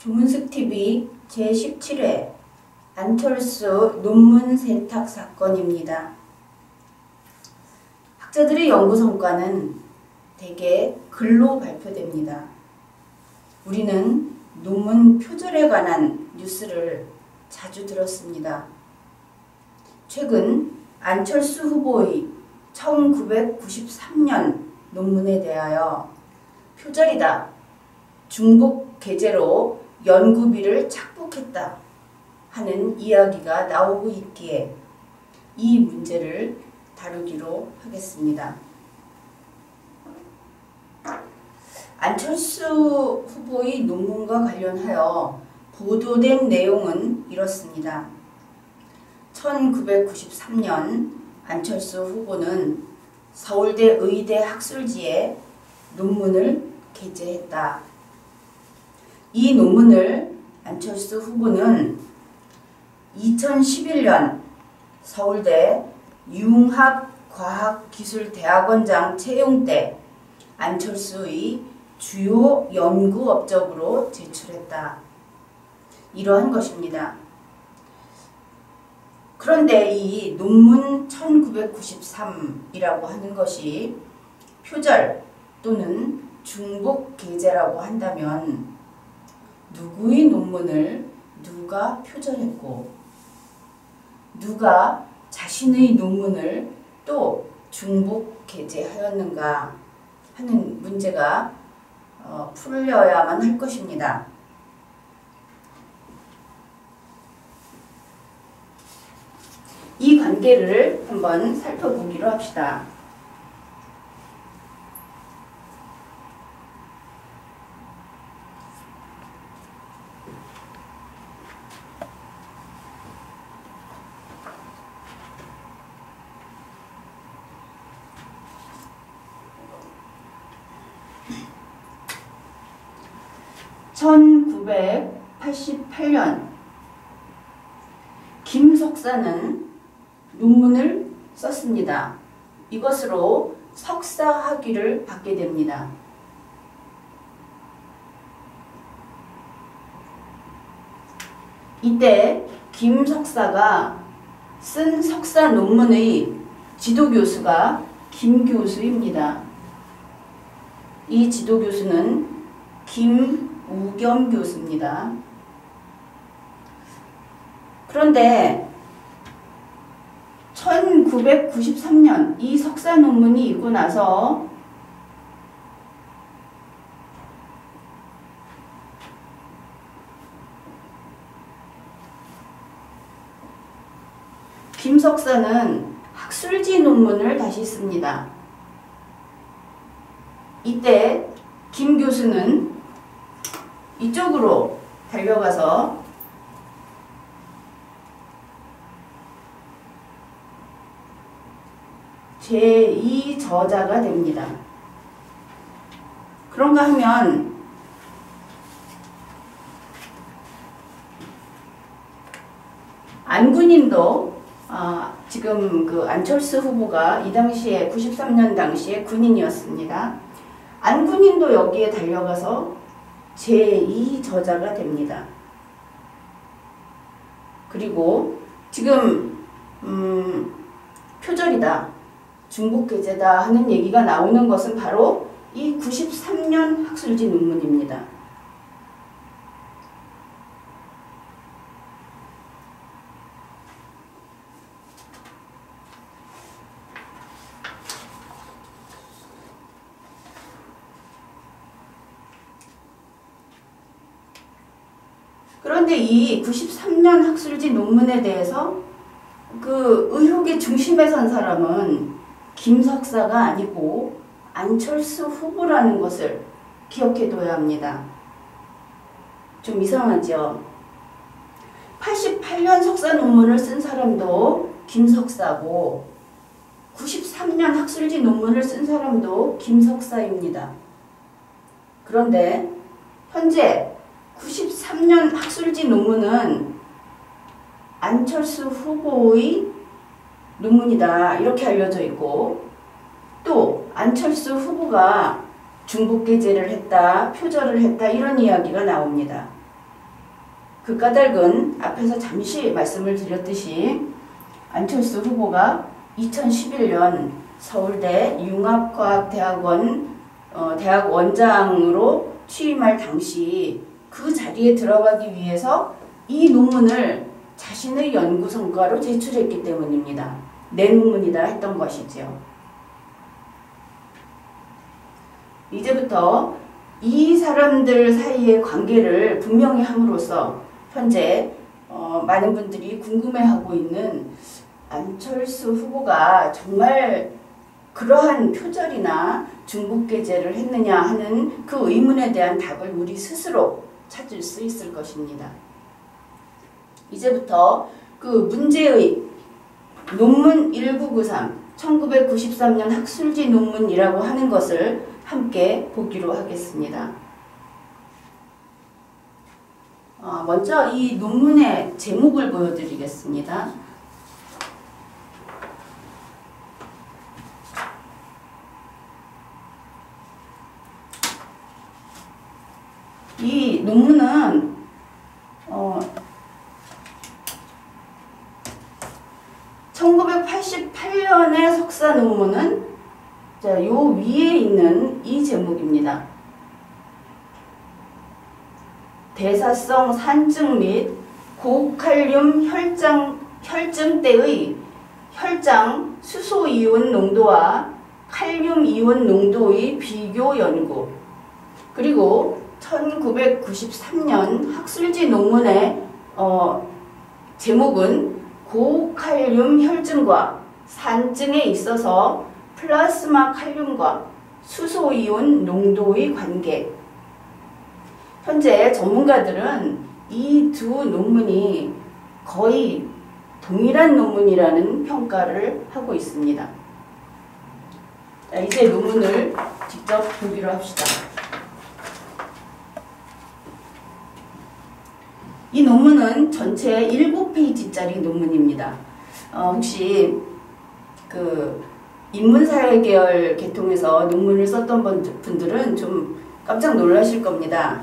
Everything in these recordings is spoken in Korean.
조문숙TV 제17회 안철수 논문 세탁 사건입니다. 학자들의 연구 성과는 대개 글로 발표됩니다. 우리는 논문 표절에 관한 뉴스를 자주 들었습니다. 최근 안철수 후보의 1993년 논문에 대하여 표절이다, 중복 게재로 연구비를 착복했다 하는 이야기가 나오고 있기에 이 문제를 다루기로 하겠습니다. 안철수 후보의 논문과 관련하여 보도된 내용은 이렇습니다. 1993년 안철수 후보는 서울대 의대 학술지에 논문을 게재했다. 이 논문을 안철수 후보는 2011년 서울대 융합과학기술대학원장 채용 때 안철수의 주요 연구 업적으로 제출했다. 이러한 것입니다. 그런데 이 논문 1993이라고 하는 것이 표절 또는 중복 게재라고 한다면 누구의 논문을 누가 표절했고 누가 자신의 논문을 또 중복 게재하였는가 하는 문제가 풀려야만 할 것입니다. 이 관계를 한번 살펴보기로 합시다. (1988년) 김 석사는 논문을 썼습니다. 이것으로 석사 학위를 받게 됩니다. 이때 김 석사가 쓴 석사 논문의 지도교수가 김 교수입니다. 이 지도교수는 김우겸 교수입니다. 그런데 1993년 이 석사 논문이 있고 나서 김 석사는 학술지 논문을 다시 씁니다. 이때 김 교수는 이쪽으로 달려가서 제2저자가 됩니다. 그런가 하면 안군인도 지금 그 안철수 후보가 이 당시에 93년 당시에 군인이었습니다. 안군인도 여기에 달려가서 제2저자가 됩니다. 그리고 지금 표절이다, 중복게재다 하는 얘기가 나오는 것은 바로 이 93년 학술지 논문입니다. 그런데 이 93년 학술지 논문에 대해서 그 의혹의 중심에 선 사람은 김 석사가 아니고 안철수 후보라는 것을 기억해둬야 합니다. 좀 이상하죠? 88년 석사 논문을 쓴 사람도 김 석사고 93년 학술지 논문을 쓴 사람도 김 석사입니다. 그런데 현재 93년 학술지 논문은 안철수 후보의 논문이다 이렇게 알려져 있고, 또 안철수 후보가 중복게재를 했다, 표절을 했다 이런 이야기가 나옵니다. 그 까닭은 앞에서 잠시 말씀을 드렸듯이 안철수 후보가 2011년 서울대 융합과학대학원 대학 원장으로 취임할 당시 그 자리에 들어가기 위해서 이 논문을 자신의 연구 성과로 제출했기 때문입니다. 내 논문이다 했던 것이지요. 이제부터 이 사람들 사이의 관계를 분명히 함으로써 현재 많은 분들이 궁금해하고 있는 안철수 후보가 정말 그러한 표절이나 중복게재를 했느냐 하는 그 의문에 대한 답을 우리 스스로 찾을 수 있을 것입니다. 이제부터 그 문제의 논문 1993, 1993년 학술지 논문이라고 하는 것을 함께 보기로 하겠습니다. 먼저 이 논문의 제목을 보여드리겠습니다. 이 논문은 1988년의 석사 논문은 요 위에 있는 이 제목입니다. 대사성 산증 및 고칼륨 혈증 때의 혈장 수소이온 농도와 칼륨 이온 농도의 비교 연구, 그리고 1993년 학술지 논문의 제목은 고칼륨 혈증과 산증에 있어서 플라스마 칼륨과 수소이온 농도의 관계. 현재 전문가들은 이 두 논문이 거의 동일한 논문이라는 평가를 하고 있습니다. 자, 이제 논문을 직접 보기로 합시다. 이 논문은 전체 7페이지짜리 논문입니다. 혹시 그 인문사회 계열 계통에서 논문을 썼던 분들은 좀 깜짝 놀라실 겁니다.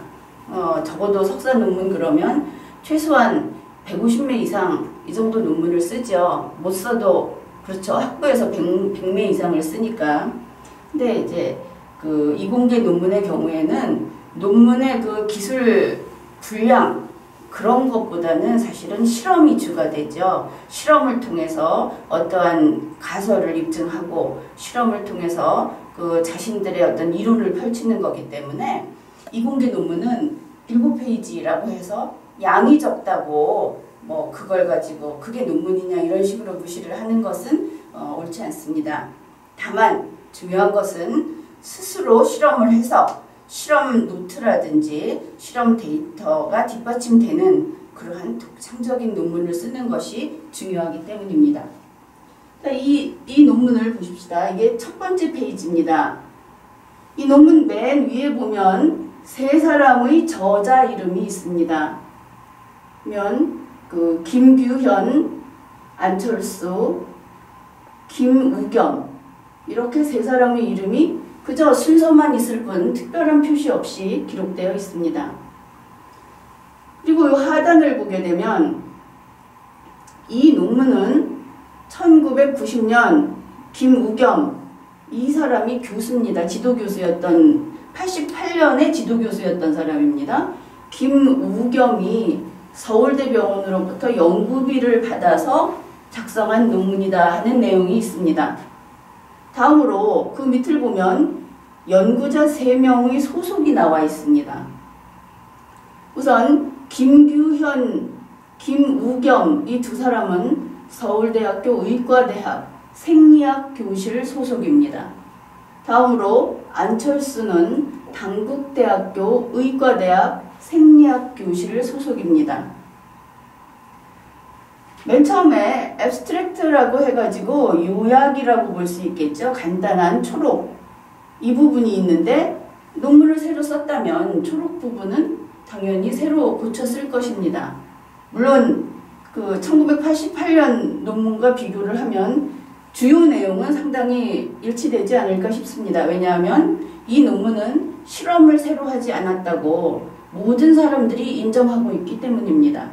적어도 석사 논문 그러면 최소한 150매 이상 이 정도 논문을 쓰죠. 못 써도 그렇죠. 학부에서 100매 이상을 쓰니까. 근데 이제 그 이공계 논문의 경우에는 논문의 그 기술 분량 그런 것보다는 사실은 실험이 주가 되죠. 실험을 통해서 어떠한 가설을 입증하고 실험을 통해서 그 자신들의 어떤 이론을 펼치는 거기 때문에 이공계 논문은 7페이지라고 해서 양이 적다고 뭐 그걸 가지고 그게 논문이냐 이런 식으로 무시를 하는 것은 옳지 않습니다. 다만 중요한 것은 스스로 실험을 해서 실험 노트라든지 실험 데이터가 뒷받침되는 그러한 독창적인 논문을 쓰는 것이 중요하기 때문입니다. 이 논문을 보십시다. 이게 첫 번째 페이지입니다. 이 논문 맨 위에 보면 세 사람의 저자 이름이 있습니다. 그 김규현, 안철수, 김우겸 이렇게 세 사람의 이름이 그저 순서만 있을 뿐 특별한 표시 없이 기록되어 있습니다. 그리고 이 하단을 보게 되면 이 논문은 1990년 김우겸 이 사람이 교수입니다. 지도교수였던 88년에 지도교수였던 사람입니다. 김우겸이 서울대병원으로부터 연구비를 받아서 작성한 논문이다 하는 내용이 있습니다. 다음으로 그 밑을 보면 연구자 3명의 소속이 나와 있습니다. 우선 김규현, 김우겸 이 두 사람은 서울대학교 의과대학 생리학 교실 소속입니다. 다음으로 안철수는 당국대학교 의과대학 생리학 교실 소속입니다. 맨 처음에 앱스트랙트라고 해가지고 요약이라고 볼 수 있겠죠. 간단한 초록 이 부분이 있는데 논문을 새로 썼다면 초록 부분은 당연히 새로 고쳐 쓸 것입니다. 물론 그 1988년 논문과 비교를 하면 주요 내용은 상당히 일치되지 않을까 싶습니다. 왜냐하면 이 논문은 실험을 새로 하지 않았다고 모든 사람들이 인정하고 있기 때문입니다.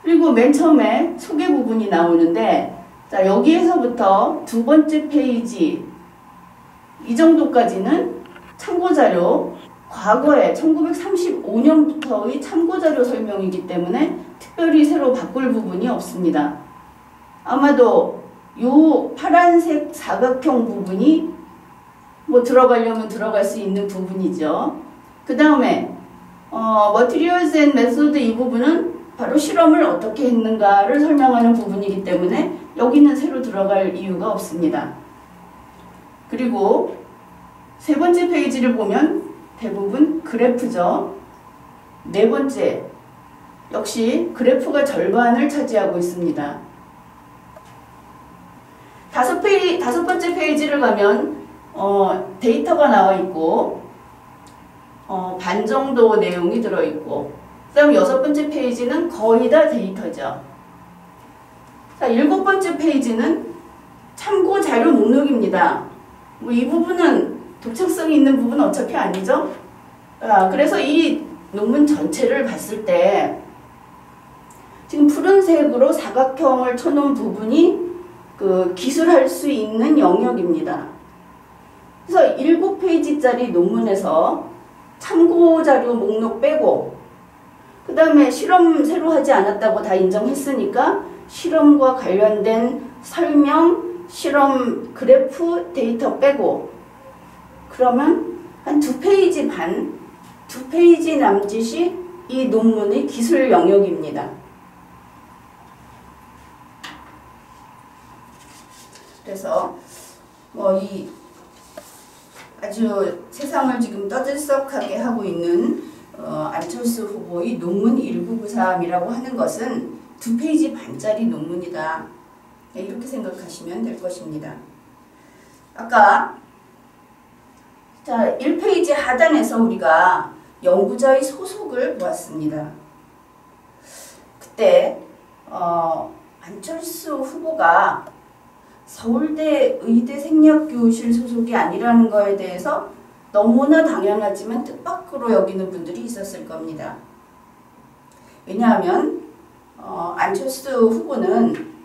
그리고 맨 처음에 소개 부분이 나오는데, 자, 여기에서부터 두 번째 페이지 이 정도까지는 참고자료, 과거에 1935년부터의 참고자료 설명이기 때문에 특별히 새로 바꿀 부분이 없습니다. 아마도 요 파란색 사각형 부분이 뭐 들어가려면 들어갈 수 있는 부분이죠. 그 다음에 Materials and Method 이 부분은 바로 실험을 어떻게 했는가를 설명하는 부분이기 때문에 여기는 새로 들어갈 이유가 없습니다. 그리고 세 번째 페이지를 보면 대부분 그래프죠. 네 번째, 역시 그래프가 절반을 차지하고 있습니다. 다섯 번째 페이지를 가면 데이터가 나와 있고 반 정도 내용이 들어있고, 그 다음 여섯 번째 페이지는 거의 다 데이터죠. 자, 일곱 번째 페이지는 참고 자료 목록입니다. 뭐 이 부분은 독창성이 있는 부분은 어차피 아니죠. 그래서 이 논문 전체를 봤을 때 지금 푸른색으로 사각형을 쳐놓은 부분이 그 기술할 수 있는 영역입니다. 그래서 7페이지짜리 논문에서 참고자료 목록 빼고, 그 다음에 실험 새로 하지 않았다고 다 인정했으니까 실험과 관련된 설명, 실험 그래프 데이터 빼고, 그러면 한 2페이지 반, 2페이지 남짓이 이 논문의 기술 영역입니다. 그래서 이 아주 세상을 지금 떠들썩하게 하고 있는 안철수 후보의 논문 1993이라고 하는 것은 2페이지 반짜리 논문이다. 이렇게 생각하시면 될 것입니다. 아까 자 1페이지 하단에서 우리가 연구자의 소속을 보았습니다. 그때 안철수 후보가 서울대 의대 생략교실 소속이 아니라는 거에 대해서 너무나 당연하지만 뜻밖으로 여기는 분들이 있었을 겁니다. 왜냐하면 안철수 후보는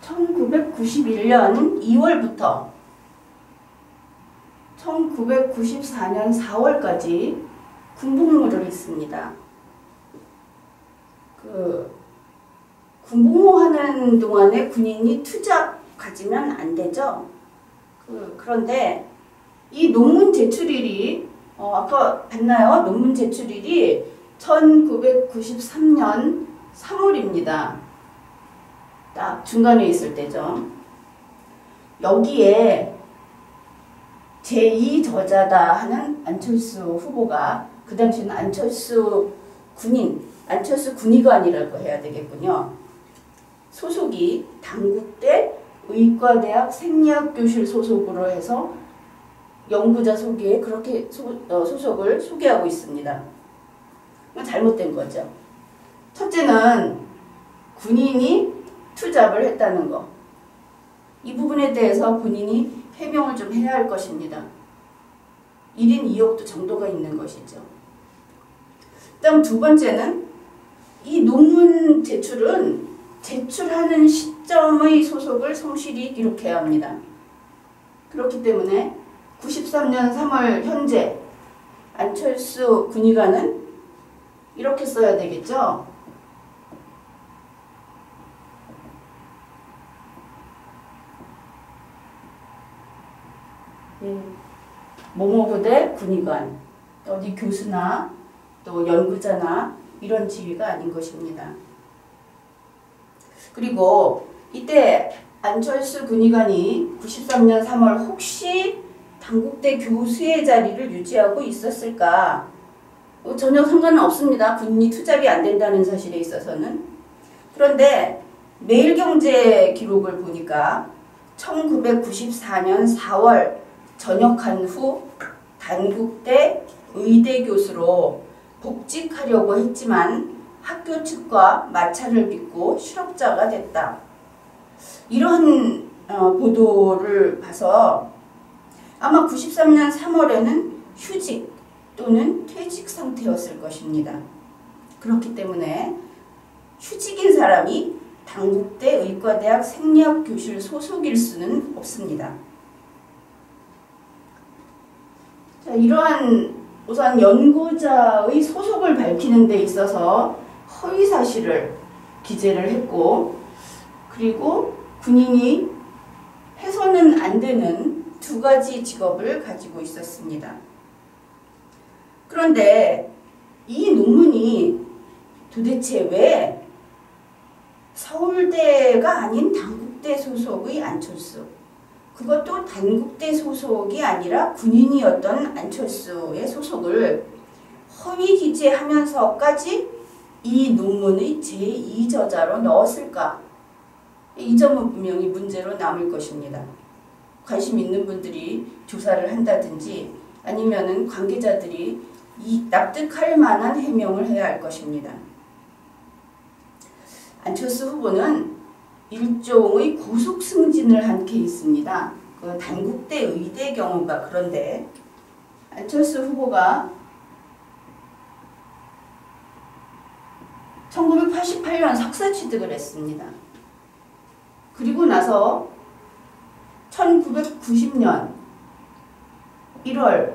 (1991년 2월부터) 1994년 4월까지 군복무를 했습니다. 군복무하는 동안에 군인이 투잡 가지면 안 되죠. 그런데 이 논문 제출일이 아까 봤나요? 논문 제출일이 1993년 3월입니다. 딱 중간에 있을 때죠. 여기에 제2저자다 하는 안철수 후보가, 그 당시에는 안철수 군의관이라고 해야 되겠군요. 소속이 당국대 의과대학 생리학교실 소속으로 해서 연구자 소개에 그렇게 소속을 소개하고 있습니다. 이건 잘못된 거죠. 첫째는 군인이 투잡을 했다는 거. 이 부분에 대해서 본인이 해명을 좀 해야 할 것입니다. 1인 2역도 정도가 있는 것이죠. 그다음 두 번째는 이 논문 제출하는 시점의 소속을 성실히 기록해야 합니다. 그렇기 때문에 93년 3월 현재 안철수 군의관은 이렇게 써야 되겠죠. 모모부대 군의관, 어디 교수나 또 연구자나 이런 지위가 아닌 것입니다. 그리고 이때 안철수 군의관이 93년 3월 혹시 당국대 교수의 자리를 유지하고 있었을까? 전혀 상관은 없습니다. 군인이 투잡이 안 된다는 사실에 있어서는. 그런데 매일경제 기록을 보니까 1994년 4월 전역한 후 단국대 의대 교수로 복직하려고 했지만 학교 측과 마찰을 빚고 실업자가 됐다. 이런 보도를 봐서 아마 93년 3월에는 휴직 또는 퇴직 상태였을 것입니다. 그렇기 때문에 휴직인 사람이 단국대 의과대학 생리학 교실 소속일 수는 없습니다. 자, 이러한 우선 연구자의 소속을 밝히는 데 있어서 허위 사실을 기재를 했고, 그리고 군인이 해서는 안 되는 두 가지 직업을 가지고 있었습니다. 그런데 이 논문이 도대체 왜 서울대가 아닌 단국대 소속의 안철수, 그것도 단국대 소속이 아니라 군인이었던 안철수의 소속을 허위 기재하면서까지 이 논문의 제2저자로 넣었을까? 이 점은 분명히 문제로 남을 것입니다. 관심 있는 분들이 조사를 한다든지 아니면은 관계자들이 납득할 만한 해명을 해야 할 것입니다. 안철수 후보는 일종의 고속 승진을 한 케이스입니다. 그 단국대 의대 경우가 그런데 안철수 후보가 1988년 석사 취득을 했습니다. 그리고 나서 1990년 1월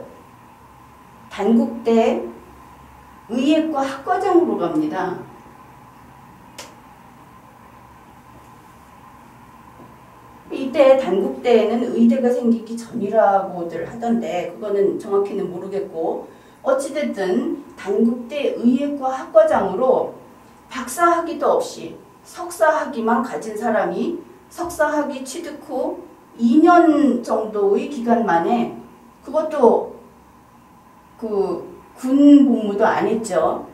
단국대 의예과 학과장으로 갑니다. 이때 단국대에는 의대가 생기기 전이라고들 하던데 그거는 정확히는 모르겠고, 어찌됐든 단국대 의예과 학과장으로 박사학위도 없이 석사학위만 가진 사람이 석사학위 취득 후 2년 정도의 기간 만에, 그것도 그 군 복무도 안 했죠,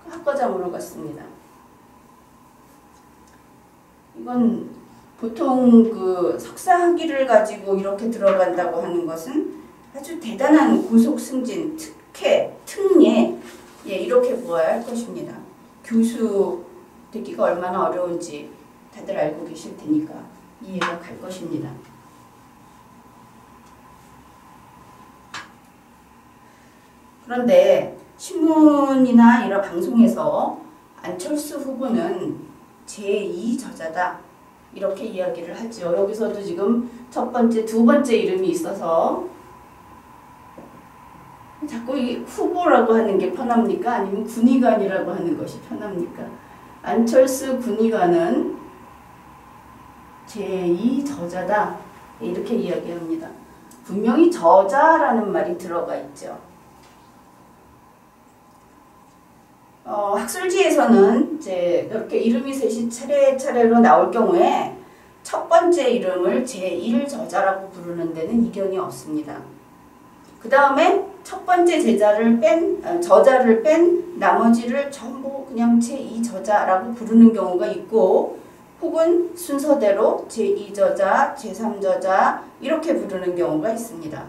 학과장으로 갔습니다. 이건 보통 그 석사학위를 가지고 이렇게 들어간다고 하는 것은 아주 대단한 고속 승진, 특혜, 특례, 이렇게 보아야 할 것입니다. 교수 되기가 얼마나 어려운지 다들 알고 계실 테니까 이해가 갈 것입니다. 그런데 신문이나 이런 방송에서 안철수 후보는 제2저자다 이렇게 이야기를 하죠. 여기서도 지금 첫 번째, 두 번째 이름이 있어서 자꾸 이 후보라고 하는 게 편합니까? 아니면 군의관이라고 하는 것이 편합니까? 안철수 군의관은 제2저자다 이렇게 이야기합니다. 분명히 저자라는 말이 들어가 있죠. 학술지에서는 이제 이렇게 이름이 셋이 차례차례로 나올 경우에 첫 번째 이름을 제1저자라고 부르는 데는 이견이 없습니다. 그 다음에 첫 번째 저자를 뺀 나머지를 전부 그냥 제2저자라고 부르는 경우가 있고, 혹은 순서대로 제2저자, 제3저자 이렇게 부르는 경우가 있습니다.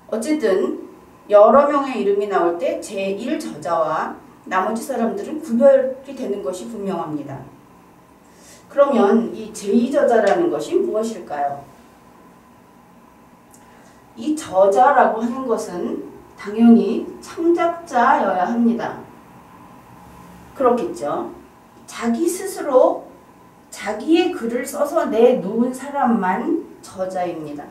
어쨌든 여러 명의 이름이 나올 때 제1저자와 나머지 사람들은 구별이 되는 것이 분명합니다. 그러면 이 제2저자라는 것이 무엇일까요? 이 저자라고 하는 것은 당연히 창작자여야 합니다. 그렇겠죠. 자기 스스로 자기의 글을 써서 내놓은 사람만 저자입니다.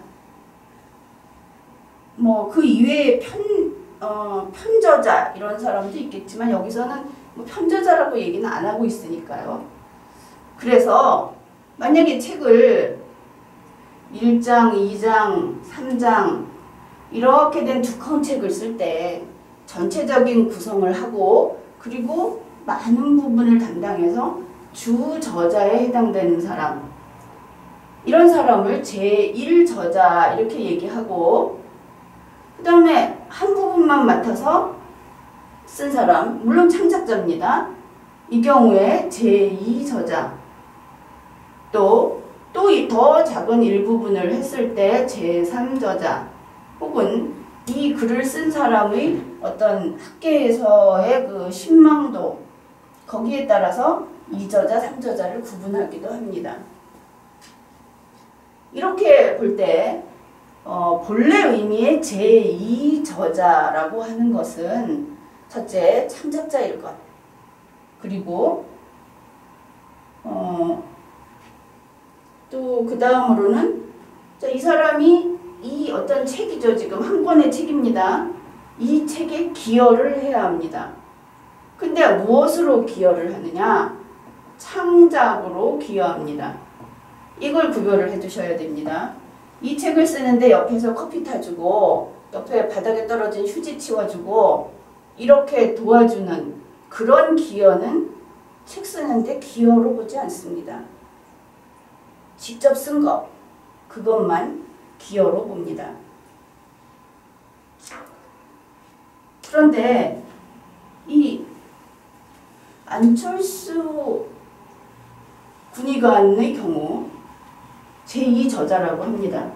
뭐 그 이외에 편저자 이런 사람도 있겠지만 여기서는 뭐 편저자라고 얘기는 안 하고 있으니까요. 그래서 만약에 책을 1장, 2장, 3장 이렇게 된 두꺼운 책을 쓸 때 전체적인 구성을 하고 그리고 많은 부분을 담당해서 주 저자에 해당되는 사람, 이런 사람을 제1저자 이렇게 얘기하고, 그 다음에 한 부분만 맡아서 쓴 사람, 물론 창작자입니다. 이 경우에 제2저자, 또 또 더 작은 일부분을 했을 때 제3저자 혹은 이 글을 쓴 사람의 어떤 학계에서의 그 신망도 거기에 따라서 2저자, 3저자를 구분하기도 합니다. 이렇게 볼 때 본래 의미의 제2저자라고 하는 것은 첫째, 창작자일 것. 그리고 또 그 다음으로는 이 사람이 이 어떤 책이죠. 지금 한 권의 책입니다. 이 책에 기여를 해야 합니다. 근데 무엇으로 기여를 하느냐? 창작으로 기여합니다. 이걸 구별을 해 두셔야 됩니다. 이 책을 쓰는데 옆에서 커피 타주고 옆에 바닥에 떨어진 휴지 치워주고 이렇게 도와주는 그런 기여는 책 쓰는데 기여로 보지 않습니다. 직접 쓴 것, 그것만 기여로 봅니다. 그런데 이 안철수 군의관의 경우 제2저자라고 합니다.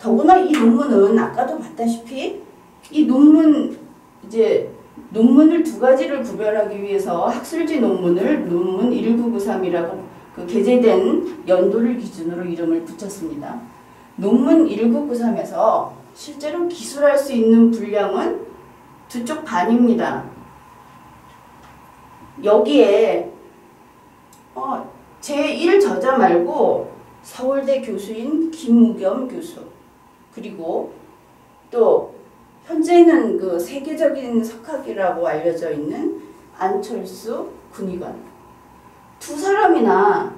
더구나 이 논문은 아까도 봤다시피 이 논문을 두 가지를 구별하기 위해서 학술지 논문을 논문 1993이라고 그 게재된 연도를 기준으로 이름을 붙였습니다. 논문 1993에서 실제로 기술할 수 있는 분량은 두 쪽 반입니다. 여기에 제1저자 말고 서울대 교수인 김우겸 교수 그리고 또 현재는 그 세계적인 석학이라고 알려져 있는 안철수 군의관 두 사람이나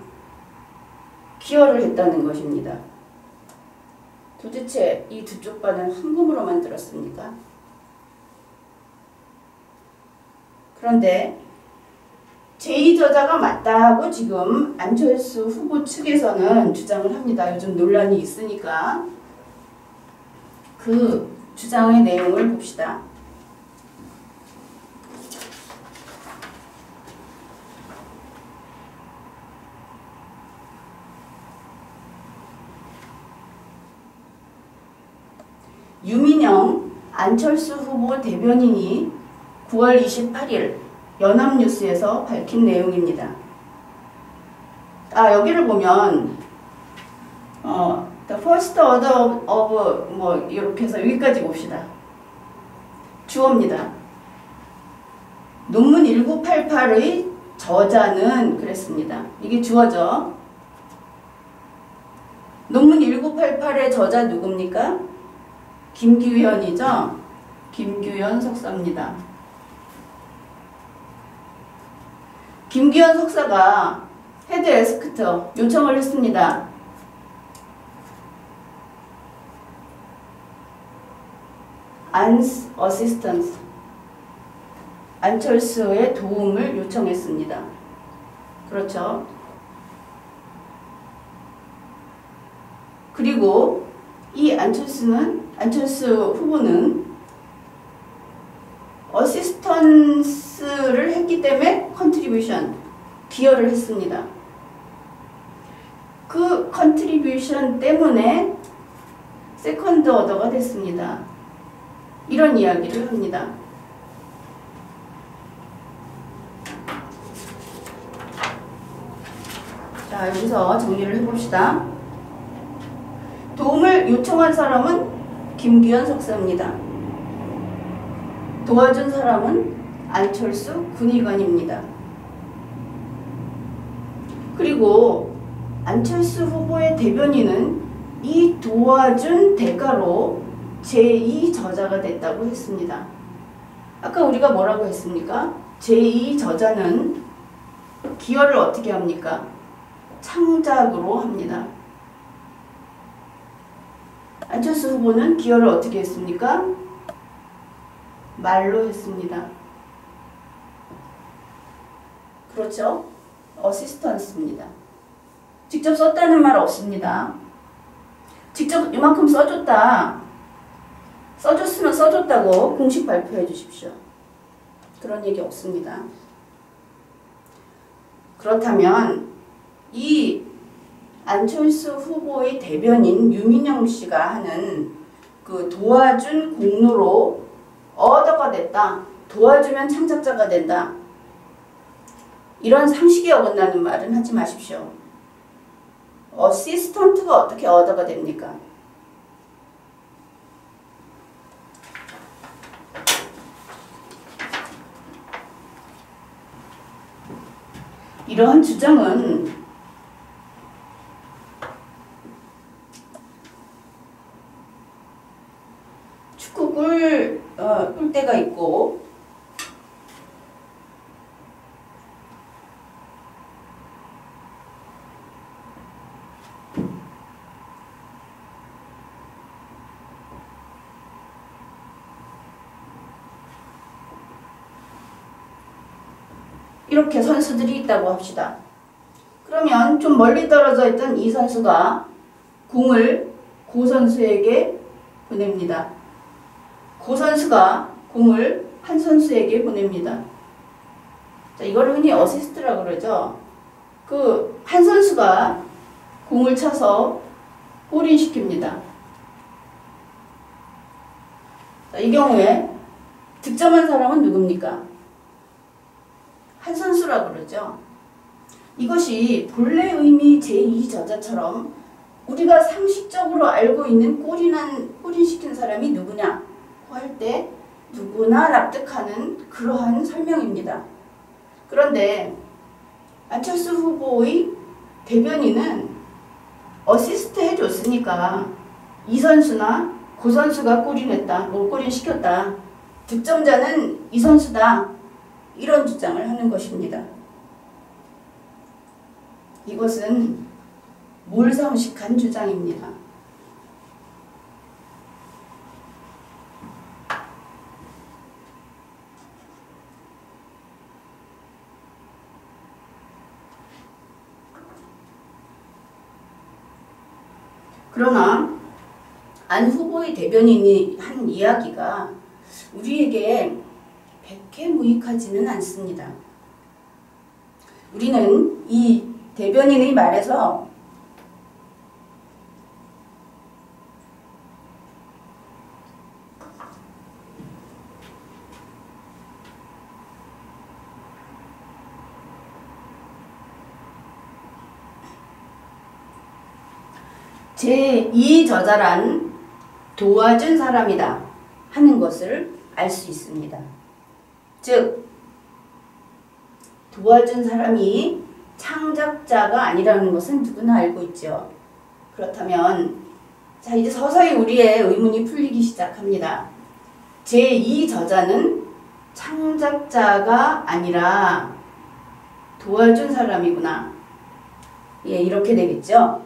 기여를 했다는 것입니다. 도대체 이 두 쪽 반은 황금으로 만들었습니까? 그런데 제2저자가 맞다고 지금 안철수 후보 측에서는 주장을 합니다. 요즘 논란이 있으니까 그 주장의 내용을 봅시다. 유민영 안철수 후보 대변인이 9월 28일 연합뉴스에서 밝힌 내용입니다. 여기를 보면 The first order of 뭐 이렇게 해서 여기까지 봅시다. 주어입니다. 논문 1988의 저자는 그랬습니다. 이게 주어죠. 논문 1988의 저자 누굽니까? 김규현이죠. 김규현 석사입니다. 김규현 석사가 헤드 에스크터 요청을 했습니다. 어시스턴스 안철수의 도움을 요청했습니다. 그렇죠. 그리고 이 안철수 후보는 어시스턴스를 했기 때문에 컨트리뷰션, 기여를 했습니다. 그 컨트리뷰션 때문에 세컨드 오더가 됐습니다. 이런 이야기를 합니다. 자, 여기서 정리를 해봅시다. 도움을 요청한 사람은 김규현 석사입니다. 도와준 사람은 안철수 군의관입니다. 그리고 안철수 후보의 대변인은 이 도와준 대가로 제2저자가 됐다고 했습니다. 아까 우리가 뭐라고 했습니까? 제2저자는 기여를 어떻게 합니까? 창작으로 합니다. 안철수 후보는 기여를 어떻게 했습니까? 말로 했습니다. 그렇죠? 어시스턴스입니다. 직접 썼다는 말 없습니다. 직접 이만큼 써줬다. 써줬으면 써줬다고 공식 발표해 주십시오. 그런 얘기 없습니다. 그렇다면 이 안철수 후보의 대변인 유민영 씨가 하는 그 도와준 공로로 얻어가 됐다. 도와주면 창작자가 된다. 이런 상식에 어긋나는 말은 하지 마십시오. 어시스턴트가 어떻게 얻어가 됩니까? 이러한 주장은 축구 꿀 때가 있고 이렇게 선수들이 있다고 합시다. 그러면 좀 멀리 떨어져 있던 이 선수가 공을 고 선수에게 보냅니다. 고 선수가 공을 한 선수에게 보냅니다. 자, 이걸 흔히 어시스트라고 그러죠. 그 한 선수가 공을 차서 골인시킵니다. 자, 이 경우에 득점한 사람은 누굽니까? 한 선수라고 그러죠. 이것이 본래 의미 제2저자처럼 우리가 상식적으로 알고 있는 골인시킨 사람이 누구냐고 할 때 누구나 납득하는 그러한 설명입니다. 그런데 안철수 후보의 대변인은 어시스트 해줬으니까 이 선수나 그 선수가 골인했다, 골인시켰다. 득점자는 이 선수다. 이런 주장을 하는 것입니다. 이것은 몰상식한 주장입니다. 그러나 안 후보의 대변인이 한 이야기가 우리에게 백해무익하지는 않습니다. 우리는 이 대변인의 말에서 제2저자란 도와준 사람이다 하는 것을 알 수 있습니다. 즉 도와준 사람이 창작자가 아니라는 것은 누구나 알고 있죠. 그렇다면 자, 이제 서서히 우리의 의문이 풀리기 시작합니다. 제2저자는 창작자가 아니라 도와준 사람이구나. 예, 이렇게 되겠죠.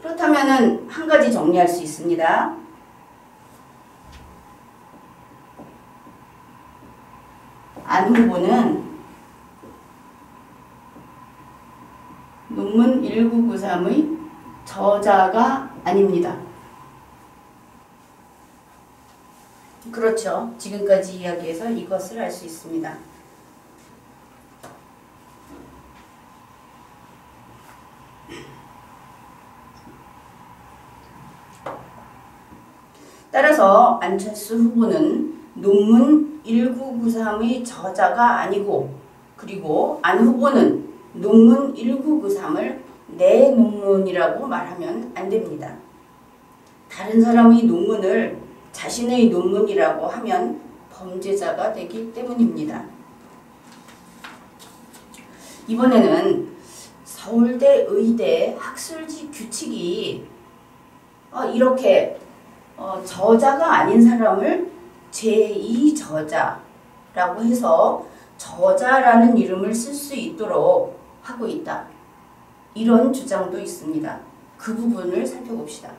그렇다면 한 가지 정리할 수 있습니다. 안 후보는 논문 1993의 저자가 아닙니다. 그렇죠. 지금까지 이야기해서 이것을 알 수 있습니다. 따라서 안철수 후보는 논문 1993의 저자가 아니고, 그리고 안 후보는 논문 1993을 내 논문이라고 말하면 안 됩니다. 다른 사람의 논문을 자신의 논문이라고 하면 범죄자가 되기 때문입니다. 이번에는 서울대 의대 학술지 규칙이 이렇게 저자가 아닌 사람을 제2저자라고 해서 저자라는 이름을 쓸 수 있도록 하고 있다. 이런 주장도 있습니다. 그 부분을 살펴봅시다.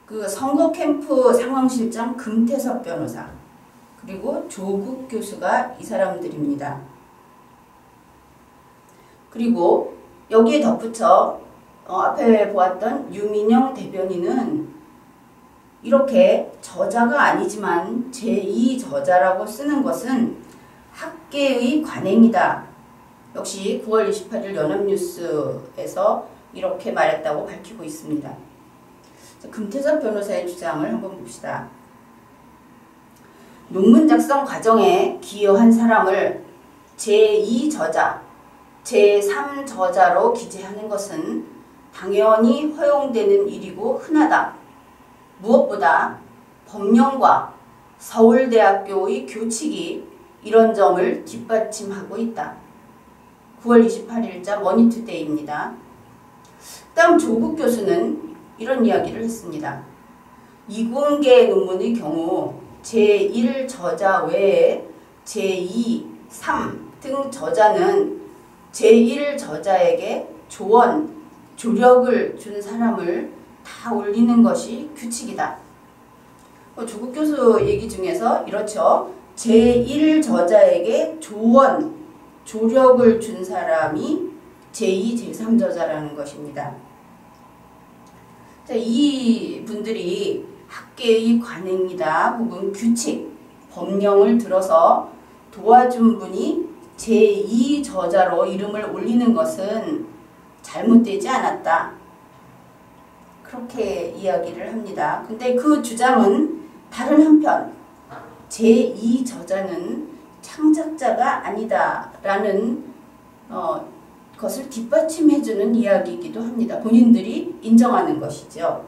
그 선거 캠프 상황실장 금태섭 변호사, 그리고 조국 교수가 이 사람들입니다. 그리고 여기에 덧붙여 앞에 보았던 유민영 대변인은 이렇게 저자가 아니지만 제2저자라고 쓰는 것은 학계의 관행이다 역시 9월 28일 연합뉴스에서 이렇게 말했다고 밝히고 있습니다. 금태섭 변호사의 주장을 한번 봅시다. 논문 작성 과정에 기여한 사람을 제2저자, 제3저자로 기재하는 것은 당연히 허용되는 일이고 흔하다. 무엇보다 법령과 서울대학교의 교칙이 이런 점을 뒷받침하고 있다. 9월 28일자 머니투데이입니다. 다음 조국 교수는 이런 이야기를 했습니다. 이공계 논문의 경우 제1저자 외에 제2, 3 등 저자는 제1저자에게 조언, 조력을 준 사람을 다 올리는 것이 규칙이다. 조국 교수 얘기 중에서 이렇죠. 제1저자에게 조언, 조력을 준 사람이 제2, 제3저자라는 것입니다. 자, 이 분들이 학계의 관행이다 혹은 규칙, 법령을 들어서 도와준 분이 제2저자로 이름을 올리는 것은 잘못되지 않았다. 그렇게 이야기를 합니다. 근데 그 주장은 다른 한편 제2저자는 창작자가 아니다라는 것을 뒷받침해주는 이야기이기도 합니다. 본인들이 인정하는 것이죠.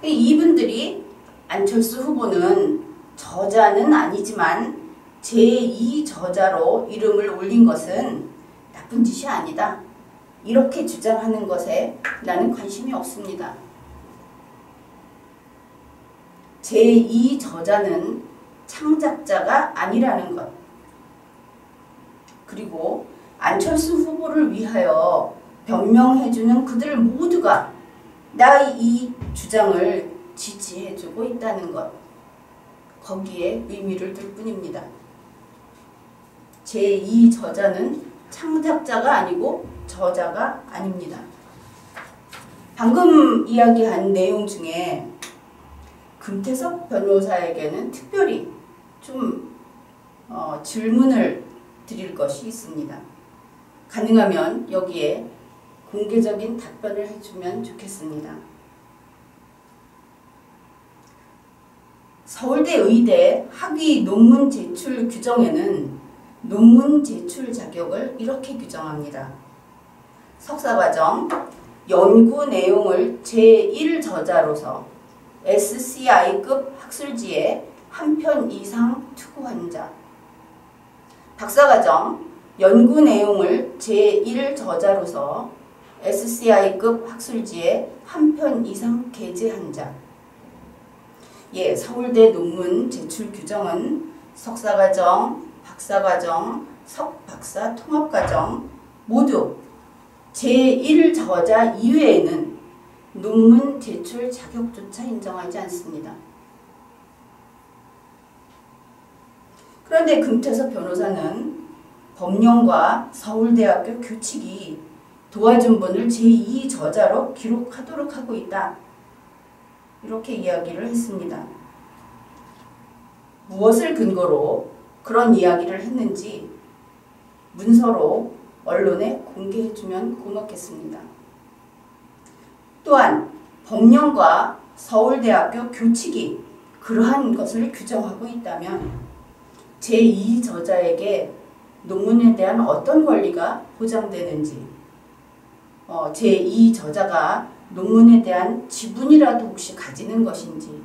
이분들이 안철수 후보는 저자는 아니지만 제2저자로 이름을 올린 것은 나쁜 짓이 아니다. 이렇게 주장하는 것에 나는 관심이 없습니다. 제2저자는 창작자가 아니라는 것. 그리고 안철수 후보를 위하여 변명해주는 그들 모두가 나의 이 주장을 지지해주고 있다는 것. 거기에 의미를 둘 뿐입니다. 제2저자는 창작자가 아니고 저자가 아닙니다. 방금 이야기한 내용 중에 금태섭 변호사에게는 특별히 좀 질문을 드릴 것이 있습니다. 가능하면 여기에 공개적인 답변을 해주면 좋겠습니다. 서울대 의대 학위 논문 제출 규정에는 논문 제출 자격을 이렇게 규정합니다. 석사과정, 연구 내용을 제1저자로서 SCI급 학술지에 한 편 이상 투고한 자. 박사과정, 연구 내용을 제1저자로서 SCI급 학술지에 한 편 이상 게재한 자. 예, 서울대 논문 제출 규정은 석사과정, 박사과정, 석박사 통합과정 모두 제1저자 이외에는 논문 제출 자격조차 인정하지 않습니다. 그런데 금태섭 변호사는 법령과 서울대학교 규칙이 도와준 분을 제2저자로 기록하도록 하고 있다. 이렇게 이야기를 했습니다. 무엇을 근거로 그런 이야기를 했는지 문서로 언론에 공개해주면 고맙겠습니다. 또한 법령과 서울대학교 규칙이 그러한 것을 규정하고 있다면 제2저자에게 논문에 대한 어떤 권리가 보장되는지, 제2저자가 논문에 대한 지분이라도 혹시 가지는 것인지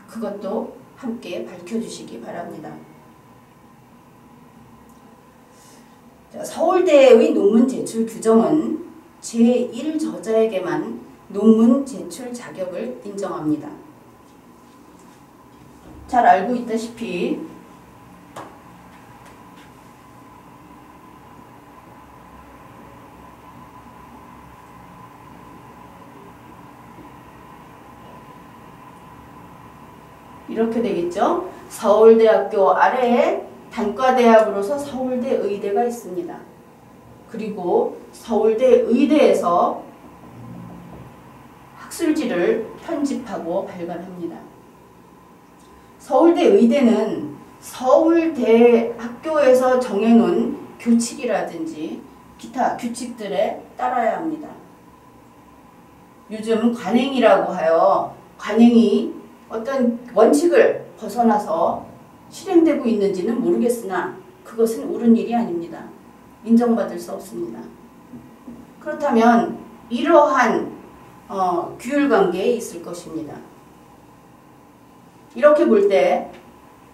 그것도 함께 밝혀주시기 바랍니다. 자, 서울대의 논문 제출 규정은 제1저자에게만 논문 제출 자격을 인정합니다. 잘 알고 있다시피 이렇게 되겠죠. 서울대학교 아래에 단과대학으로서 서울대 의대가 있습니다. 그리고 서울대 의대에서 학술지를 편집하고 발간합니다. 서울대 의대는 서울대학교에서 정해놓은 교칙이라든지 기타 규칙들에 따라야 합니다. 요즘 관행이라고 하여 관행이 어떤 원칙을 벗어나서 실행되고 있는지는 모르겠으나 그것은 옳은 일이 아닙니다. 인정받을 수 없습니다. 그렇다면 이러한 규율관계에 있을 것입니다. 이렇게 볼 때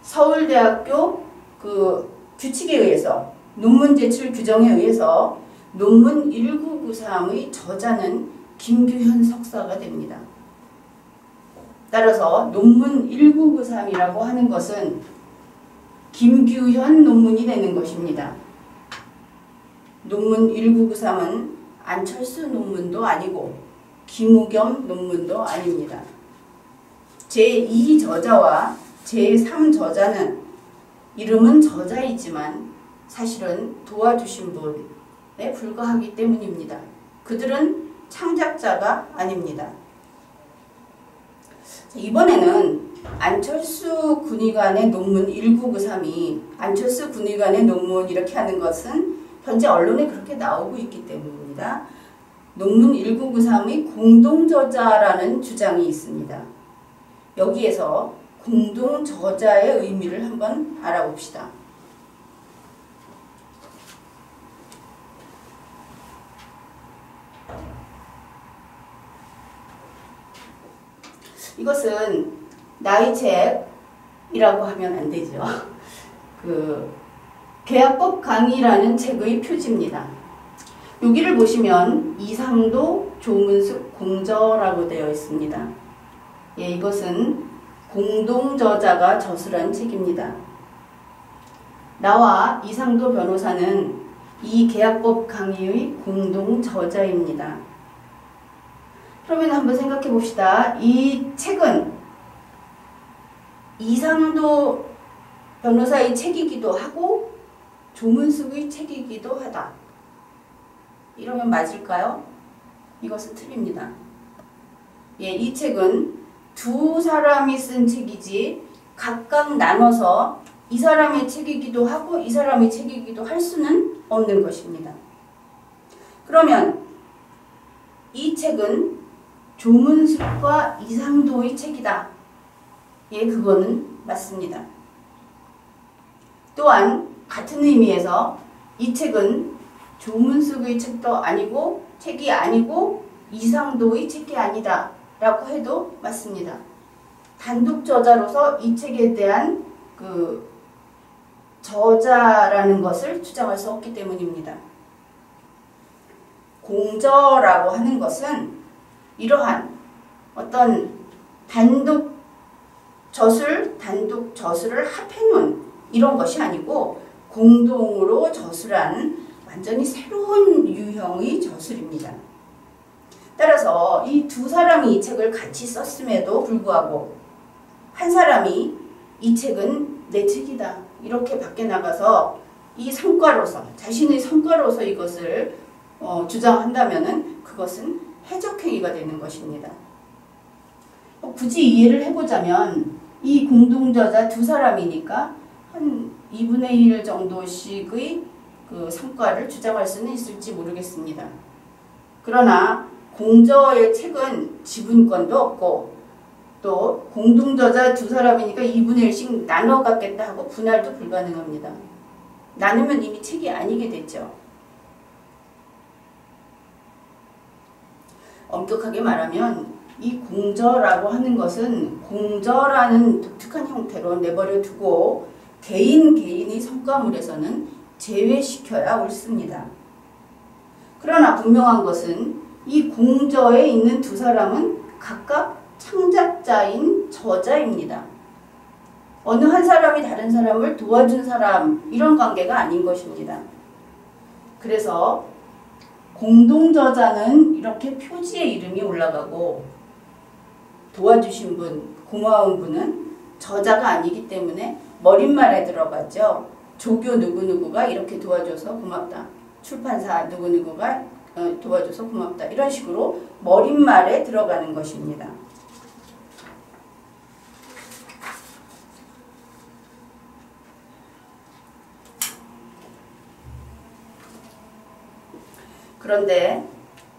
서울대학교 그 규칙에 의해서 논문 제출 규정에 의해서 논문 1993의 저자는 김규현 석사가 됩니다. 따라서 논문 1993이라고 하는 것은 김규현 논문이 되는 것입니다. 논문 1993은 안철수 논문도 아니고 김우겸 논문도 아닙니다. 제2 저자와 제3 저자는 이름은 저자이지만 사실은 도와주신 분에 불과하기 때문입니다. 그들은 창작자가 아닙니다. 이번에는 안철수 군의관의 논문 1993이 안철수 군의관의 논문 이렇게 하는 것은 현재 언론에 그렇게 나오고 있기 때문입니다. 논문 1993의 공동저자라는 주장이 있습니다. 여기에서 공동저자의 의미를 한번 알아봅시다. 이것은 나의 책이라고 하면 안 되죠. 계약법 강의라는 책의 표지입니다. 여기를 보시면 이상도, 조문숙, 공저라고 되어 있습니다. 예, 이것은 공동저자가 저술한 책입니다. 나와 이상도 변호사는 이 계약법 강의의 공동저자입니다. 그러면 한번 생각해 봅시다. 이 책은 이상도 변호사의 책이기도 하고 조문숙의 책이기도 하다. 이러면 맞을까요? 이것은 틀립니다. 예, 이 책은 두 사람이 쓴 책이지 각각 나눠서 이 사람의 책이기도 하고 이 사람의 책이기도 할 수는 없는 것입니다. 그러면 이 책은 조문숙과 이상도의 책이다. 예, 그거는 맞습니다. 또한 같은 의미에서 이 책은 조문숙의 책도 아니고 책이 아니고 이상도의 책이 아니다 라고 해도 맞습니다. 단독 저자로서 이 책에 대한 저자라는 것을 주장할 수 없기 때문입니다. 공저라고 하는 것은 이러한 어떤 단독 저술을 합해놓은 이런 것이 아니고 공동으로 저술한 완전히 새로운 유형의 저술입니다. 따라서 이 두 사람이 이 책을 같이 썼음에도 불구하고 한 사람이 이 책은 내 책이다 이렇게 밖에 나가서 이 성과로서 자신의 성과로서 이것을 주장한다면은 그것은 해적행위가 되는 것입니다. 굳이 이해를 해보자면 이 공동저자 두 사람이니까 한 2분의 1 정도씩의 성과를 주장할 수는 있을지 모르겠습니다. 그러나 공저의 책은 지분권도 없고 또 공동저자 두 사람이니까 2분의 1씩 나눠 갖겠다 하고 분할도 불가능합니다. 나누면 이미 책이 아니게 됐죠. 엄격하게 말하면 이 공저라고 하는 것은 공저라는 독특한 형태로 내버려 두고 개인의 성과물에서는 제외시켜야 옳습니다. 그러나 분명한 것은 이 공저에 있는 두 사람은 각각 창작자인 저자입니다. 어느 한 사람이 다른 사람을 도와준 사람 이런 관계가 아닌 것입니다. 그래서 공동저자는 이렇게 표지에 이름이 올라가고 도와주신 분, 고마운 분은 저자가 아니기 때문에 머릿말에 들어가죠. 조교 누구누구가 이렇게 도와줘서 고맙다. 출판사 누구누구가 도와줘서 고맙다. 이런 식으로 머릿말에 들어가는 것입니다. 그런데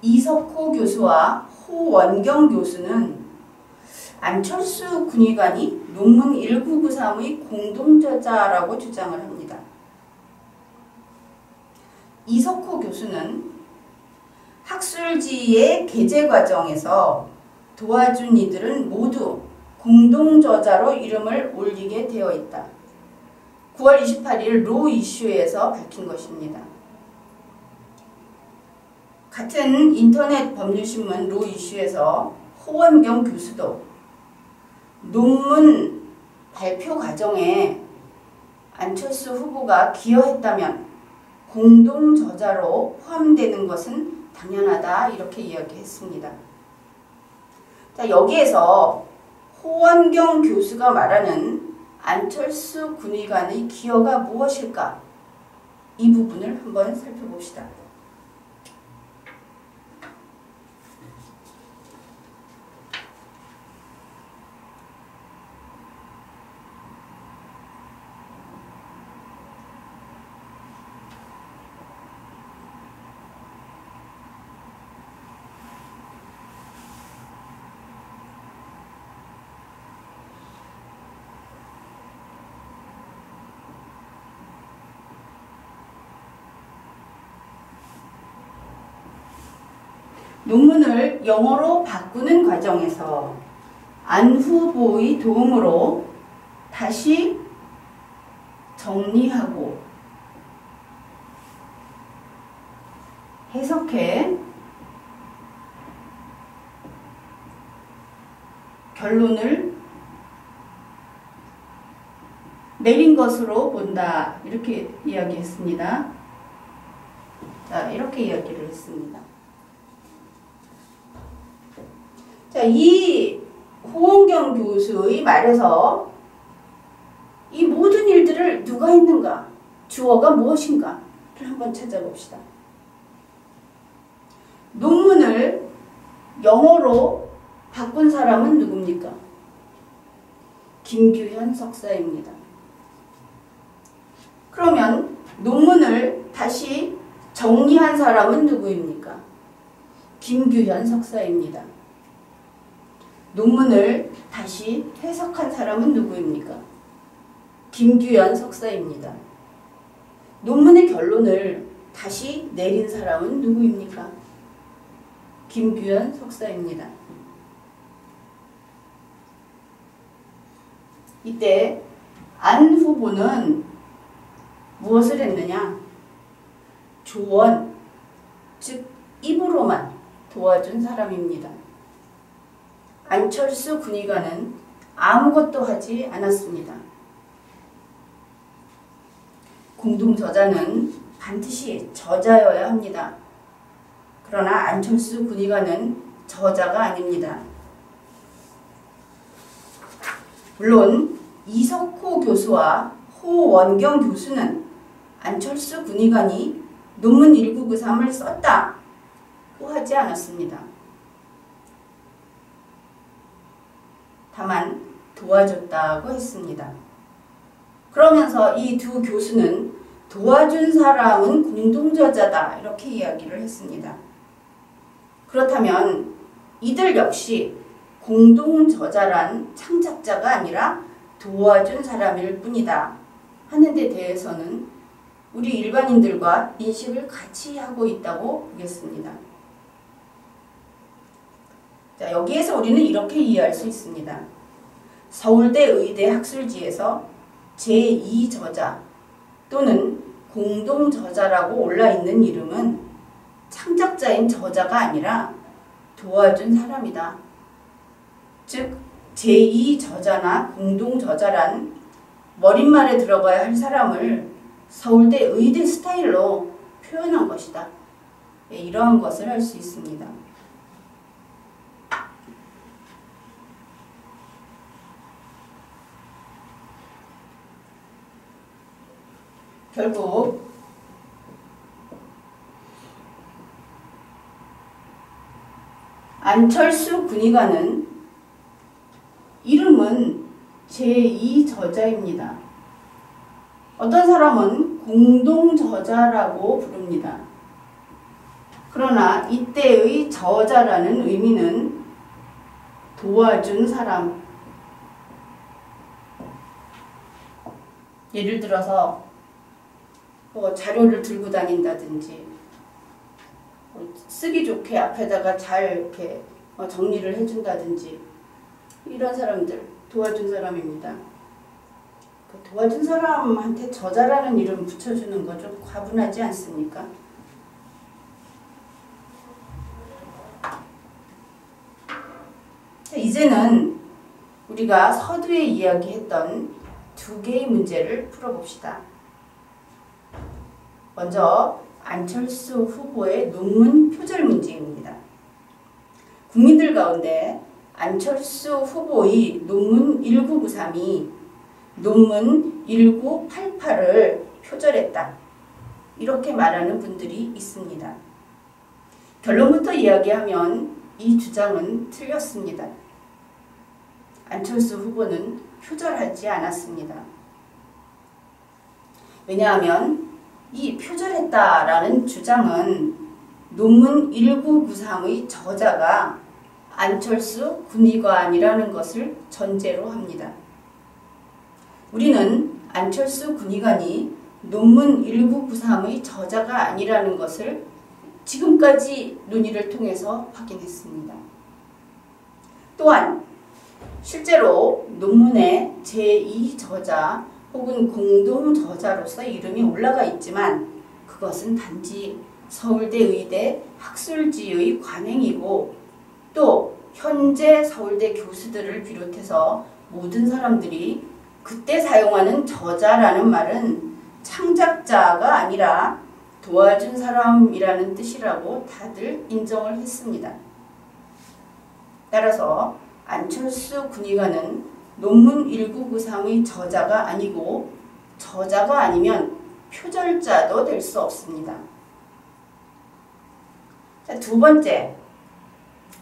이석호 교수와 호원경 교수는 안철수 군의관이 논문 1993의 공동저자라고 주장을 합니다. 이석호 교수는 학술지의 게재 과정에서 도와준 이들은 모두 공동저자로 이름을 올리게 되어 있다. 9월 28일 로 이슈에서 밝힌 것입니다. 같은 인터넷 법률신문 로 이슈에서 호원경 교수도 논문 발표 과정에 안철수 후보가 기여했다면 공동저자로 포함되는 것은 당연하다 이렇게 이야기했습니다. 자, 여기에서 호원경 교수가 말하는 안철수 군의관의 기여가 무엇일까? 이 부분을 한번 살펴봅시다. 논문을 영어로 바꾸는 과정에서 안 후보의 도움으로 다시 정리하고 해석해 결론을 내린 것으로 본다. 이렇게 이야기했습니다. 자, 이렇게 이야기를 했습니다. 자, 이 호원경 교수의 말에서 이 모든 일들을 누가 했는가? 주어가 무엇인가를 한번 찾아봅시다. 논문을 영어로 바꾼 사람은 누굽니까? 김규현 석사입니다. 그러면 논문을 다시 정리한 사람은 누구입니까? 김규현 석사입니다. 논문을 다시 해석한 사람은 누구입니까? 김규현 석사입니다. 논문의 결론을 다시 내린 사람은 누구입니까? 김규현 석사입니다. 이때 안 후보는 무엇을 했느냐? 조언, 즉 입으로만 도와준 사람입니다. 안철수 군의관은 아무것도 하지 않았습니다. 공동저자는 반드시 저자여야 합니다. 그러나 안철수 군의관은 저자가 아닙니다. 물론 이석호 교수와 호원경 교수는 안철수 군의관이 논문 1993을 썼다고 하지 않았습니다. 다만 도와줬다고 했습니다. 그러면서 이 두 교수는 도와준 사람은 공동저자다 이렇게 이야기를 했습니다. 그렇다면 이들 역시 공동저자란 창작자가 아니라 도와준 사람일 뿐이다 하는 데 대해서는 우리 일반인들과 인식을 같이 하고 있다고 보겠습니다. 자, 여기에서 우리는 이렇게 이해할 수 있습니다. 서울대 의대 학술지에서 제2저자 또는 공동저자라고 올라있는 이름은 창작자인 저자가 아니라 도와준 사람이다. 즉 제2저자나 공동저자란 머릿말에 들어가야 할 사람을 서울대 의대 스타일로 표현한 것이다. 이러한 것을 할 수 있습니다. 결국 안철수 군의관은 이름은 제2저자입니다. 어떤 사람은 공동저자라고 부릅니다. 그러나 이때의 저자라는 의미는 도와준 사람. 예를 들어서 뭐 자료를 들고 다닌다든지 쓰기 좋게 앞에다가 잘 이렇게 정리를 해준다든지 이런 사람들 도와준 사람입니다. 그 도와준 사람한테 저자라는 이름 붙여주는 거 좀 과분하지 않습니까? 자, 이제는 우리가 서두에 이야기했던 두 개의 문제를 풀어봅시다. 먼저 안철수 후보의 논문 표절 문제입니다. 국민들 가운데 안철수 후보의 논문 1993이 논문 1988을 표절했다. 이렇게 말하는 분들이 있습니다. 결론부터 이야기하면 이 주장은 틀렸습니다. 안철수 후보는 표절하지 않았습니다. 왜냐하면 이 표절했다라는 주장은 논문 1993의 저자가 안철수 군의관이라는 것을 전제로 합니다. 우리는 안철수 군의관이 논문 1993의 저자가 아니라는 것을 지금까지 논의를 통해서 확인했습니다. 또한 실제로 논문의 제2저자 혹은 공동저자로서 이름이 올라가 있지만 그것은 단지 서울대 의대 학술지의 관행이고 또 현재 서울대 교수들을 비롯해서 모든 사람들이 그때 사용하는 저자라는 말은 창작자가 아니라 도와준 사람이라는 뜻이라고 다들 인정을 했습니다. 따라서 안철수 군의관은 논문 1993의 저자가 아니고 저자가 아니면 표절자도 될 수 없습니다. 자, 두 번째,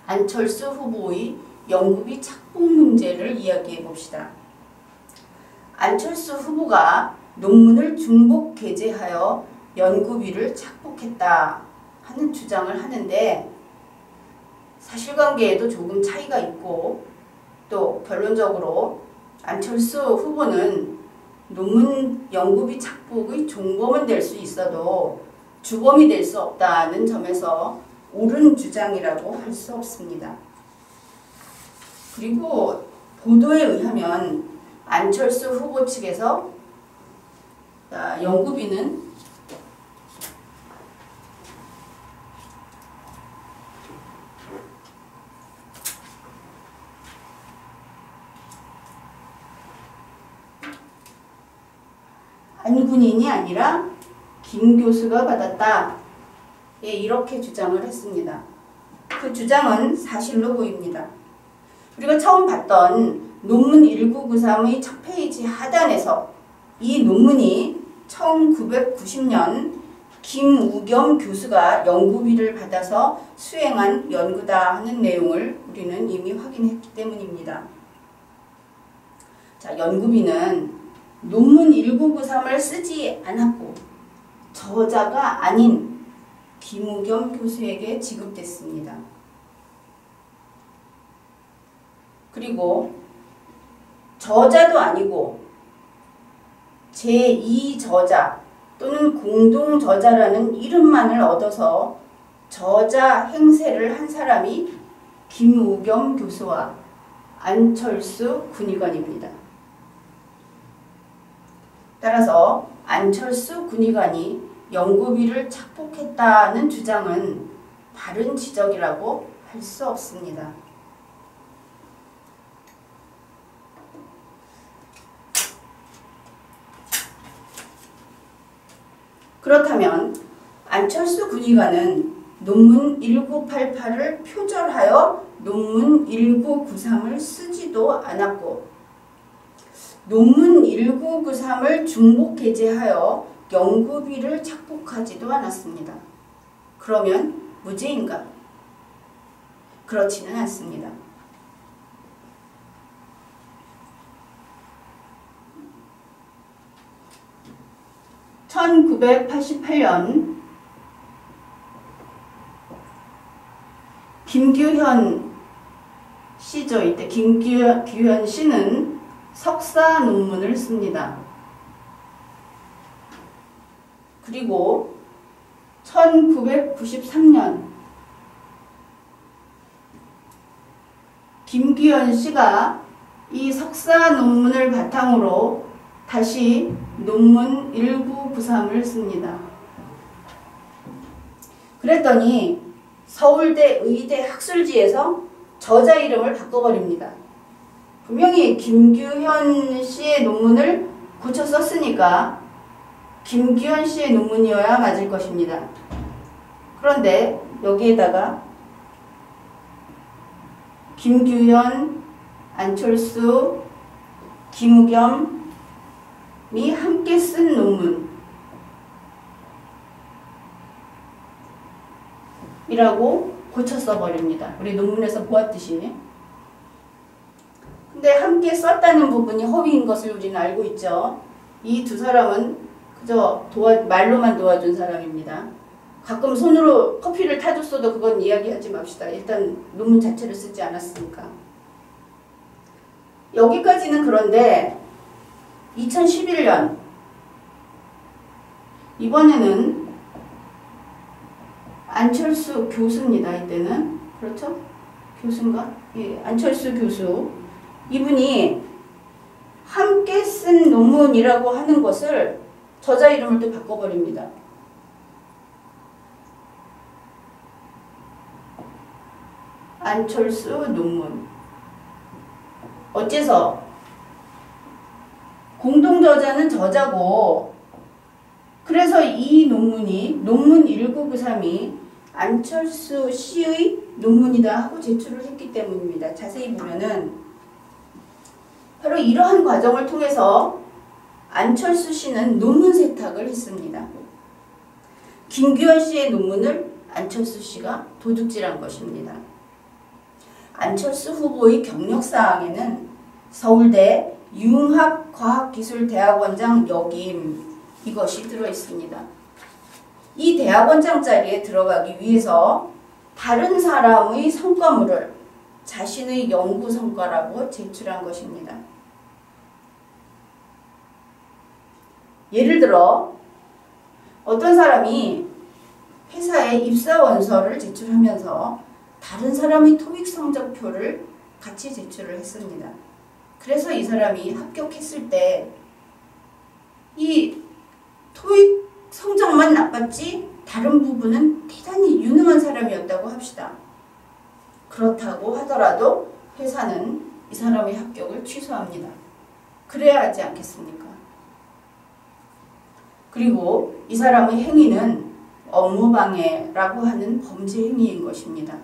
안철수 후보의 연구비 착복 문제를 이야기해 봅시다. 안철수 후보가 논문을 중복 게재하여 연구비를 착복했다 하는 주장을 하는데 사실관계에도 조금 차이가 있고 또 결론적으로 안철수 후보는 논문 연구비 착복의 종범은 될 수 있어도 주범이 될 수 없다는 점에서 옳은 주장이라고 할 수 없습니다. 그리고 보도에 의하면 안철수 후보 측에서 연구비는 안 군인이 아니라 김 교수가 받았다. 예, 이렇게 주장을 했습니다. 그 주장은 사실로 보입니다. 우리가 처음 봤던 논문 1993의 첫 페이지 하단에서 이 논문이 1990년 김우겸 교수가 연구비를 받아서 수행한 연구다 하는 내용을 우리는 이미 확인했기 때문입니다. 자, 연구비는 논문 1993을 쓰지 않았고 저자가 아닌 김우겸 교수에게 지급됐습니다. 그리고 저자도 아니고 제2저자 또는 공동저자라는 이름만을 얻어서 저자 행세를 한 사람이 김우겸 교수와 안철수 군의관입니다. 따라서 안철수 군의관이 연구비를 착복했다는 주장은 바른 지적이라고 할 수 없습니다. 그렇다면 안철수 군의관은 논문 1988을 표절하여 논문 1993을 쓰지도 않았고 논문 1993을 중복 게재하여 연구비를 착복하지도 않았습니다. 그러면 무죄인가? 그렇지는 않습니다. (1988년) 김규현 씨죠. 이때 김규현 씨는 석사 논문을 씁니다. 그리고 1993년 김규현 씨가 이 석사 논문을 바탕으로 다시 논문 1993을 씁니다. 그랬더니 서울대 의대 학술지에서 저자 이름을 바꿔버립니다. 분명히 김규현 씨의 논문을 고쳐 썼으니까 김규현 씨의 논문이어야 맞을 것입니다. 그런데 여기에다가 김규현, 안철수, 김우겸이 함께 쓴 논문이라고 고쳐 써버립니다. 우리 논문에서 보았듯이. 근데 함께 썼다는 부분이 허위인 것을 우리는 알고 있죠. 이 두 사람은 그저 말로만 도와준 사람입니다. 가끔 손으로 커피를 타줬어도 그건 이야기하지 맙시다. 일단 논문 자체를 쓰지 않았으니까. 여기까지는 그런데 2011년 이번에는 안철수 교수입니다. 이때는. 그렇죠? 교수인가? 예, 안철수 교수. 이분이 함께 쓴 논문이라고 하는 것을 저자 이름을 또 바꿔버립니다. 안철수 논문. 어째서? 공동저자는 저자고, 그래서 이 논문이 논문 1993이 안철수 씨의 논문이다 하고 제출을 했기 때문입니다. 자세히 보면은 바로 이러한 과정을 통해서 안철수 씨는 논문 세탁을 했습니다. 김규현 씨의 논문을 안철수 씨가 도둑질한 것입니다. 안철수 후보의 경력사항에는 서울대 융합과학기술대학원장 역임 이것이 들어있습니다. 이 대학원장 자리에 들어가기 위해서 다른 사람의 성과물을 자신의 연구 성과라고 제출한 것입니다. 예를 들어 어떤 사람이 회사에 입사 원서를 제출하면서 다른 사람의 토익 성적표를 같이 제출을 했습니다. 그래서 이 사람이 합격했을 때 이 토익 성적만 나빴지 다른 부분은 대단히 유능한 사람이었다고 합시다. 그렇다고 하더라도 회사는 이 사람의 합격을 취소합니다. 그래야 하지 않겠습니까? 그리고 이 사람의 행위는 업무방해라고 하는 범죄 행위인 것입니다.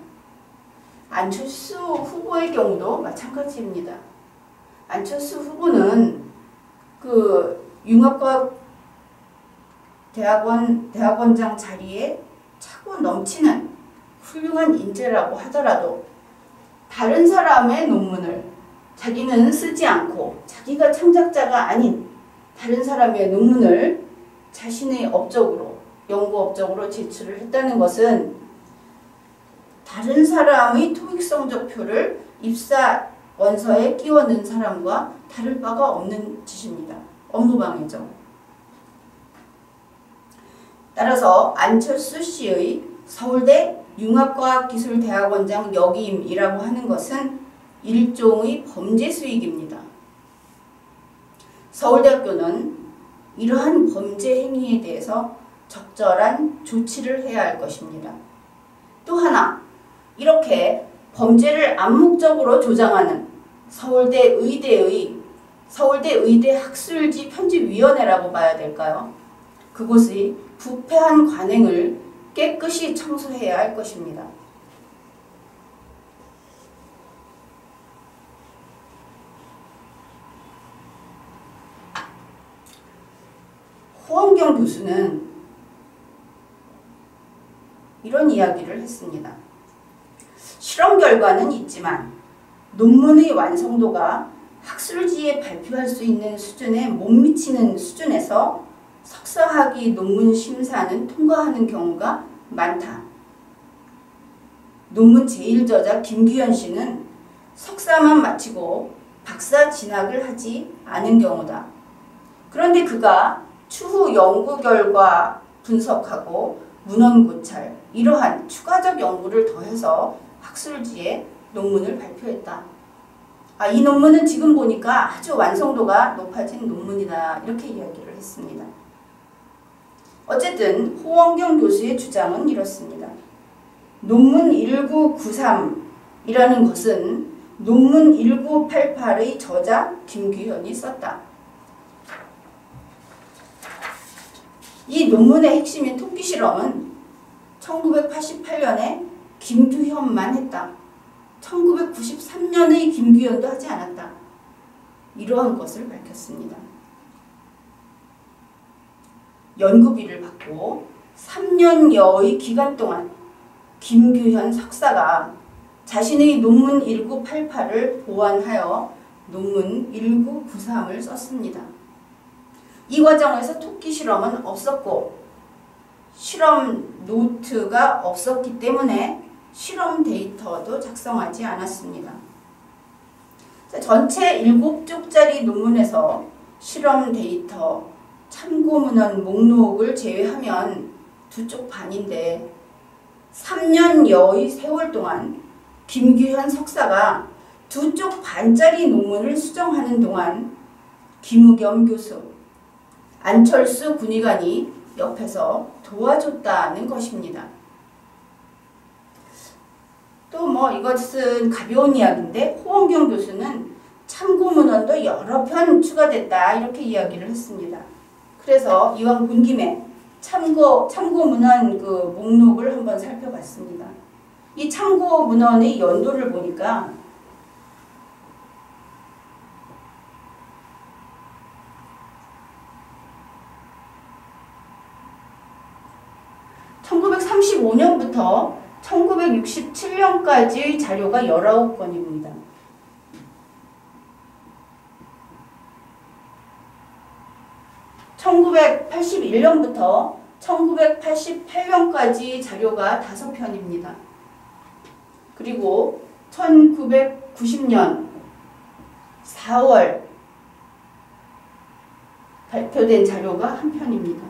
안철수 후보의 경우도 마찬가지입니다. 안철수 후보는 그 융합과학 대학원장 자리에 차고 넘치는 훌륭한 인재라고 하더라도 다른 사람의 논문을 자기는 쓰지 않고 자기가 창작자가 아닌 다른 사람의 논문을 자신의 업적으로, 연구 업적으로 제출을 했다는 것은 다른 사람의 토익 성적표를 입사 원서에 끼워 넣은 사람과 다를 바가 없는 짓입니다. 업무방해죠. 따라서 안철수 씨의 서울대 융합과학기술대학원장 역임이라고 하는 것은 일종의 범죄 수익입니다. 서울대학교는 이러한 범죄 행위에 대해서 적절한 조치를 해야 할 것입니다. 또 하나, 이렇게 범죄를 암묵적으로 조장하는 서울대 의대 학술지 편집위원회라고 봐야 될까요? 그곳의 부패한 관행을 깨끗이 청소해야 할 것입니다. 호원경 교수는 이런 이야기를 했습니다. 실험 결과는 있지만 논문의 완성도가 학술지에 발표할 수 있는 수준에 못 미치는 수준에서 석사학위 논문 심사는 통과하는 경우가 많다. 논문 제1저자 김규현 씨는 석사만 마치고 박사 진학을 하지 않은 경우다. 그런데 그가 추후 연구 결과 분석하고 문헌 고찰, 이러한 추가적 연구를 더해서 학술지에 논문을 발표했다. 이 논문은 지금 보니까 아주 완성도가 높아진 논문이다. 이렇게 이야기를 했습니다. 어쨌든 호원경 교수의 주장은 이렇습니다. 논문 1993이라는 것은 논문 1988의 저자 김규현이 썼다. 이 논문의 핵심인 토끼 실험은 1988년에 김규현만 했다. 1993년의 김규현도 하지 않았다. 이러한 것을 밝혔습니다. 연구비를 받고 3년여의 기간 동안 김규현 석사가 자신의 논문 1988을 보완하여 논문 1993을 썼습니다. 이 과정에서 토끼 실험은 없었고 실험 노트가 없었기 때문에 실험 데이터도 작성하지 않았습니다. 전체 7쪽짜리 논문에서 실험 데이터, 참고문헌 목록을 제외하면 2쪽 반인데 3년여의 세월 동안 김규현 석사가 2쪽 반짜리 논문을 수정하는 동안 김우겸 교수, 안철수 군의관이 옆에서 도와줬다는 것입니다. 또 이것은 가벼운 이야기인데 호원경 교수는 참고문헌도 여러 편 추가됐다 이렇게 이야기를 했습니다. 그래서 이왕 본 김에 참고문헌 그 목록을 한번 살펴봤습니다. 이 참고문헌의 연도를 보니까 1935년부터 1967년까지의 자료가 19건입니다. (1981년부터) 1988년까지 자료가 5편입니다. 그리고 1990년 4월 발표된 자료가 1편입니다.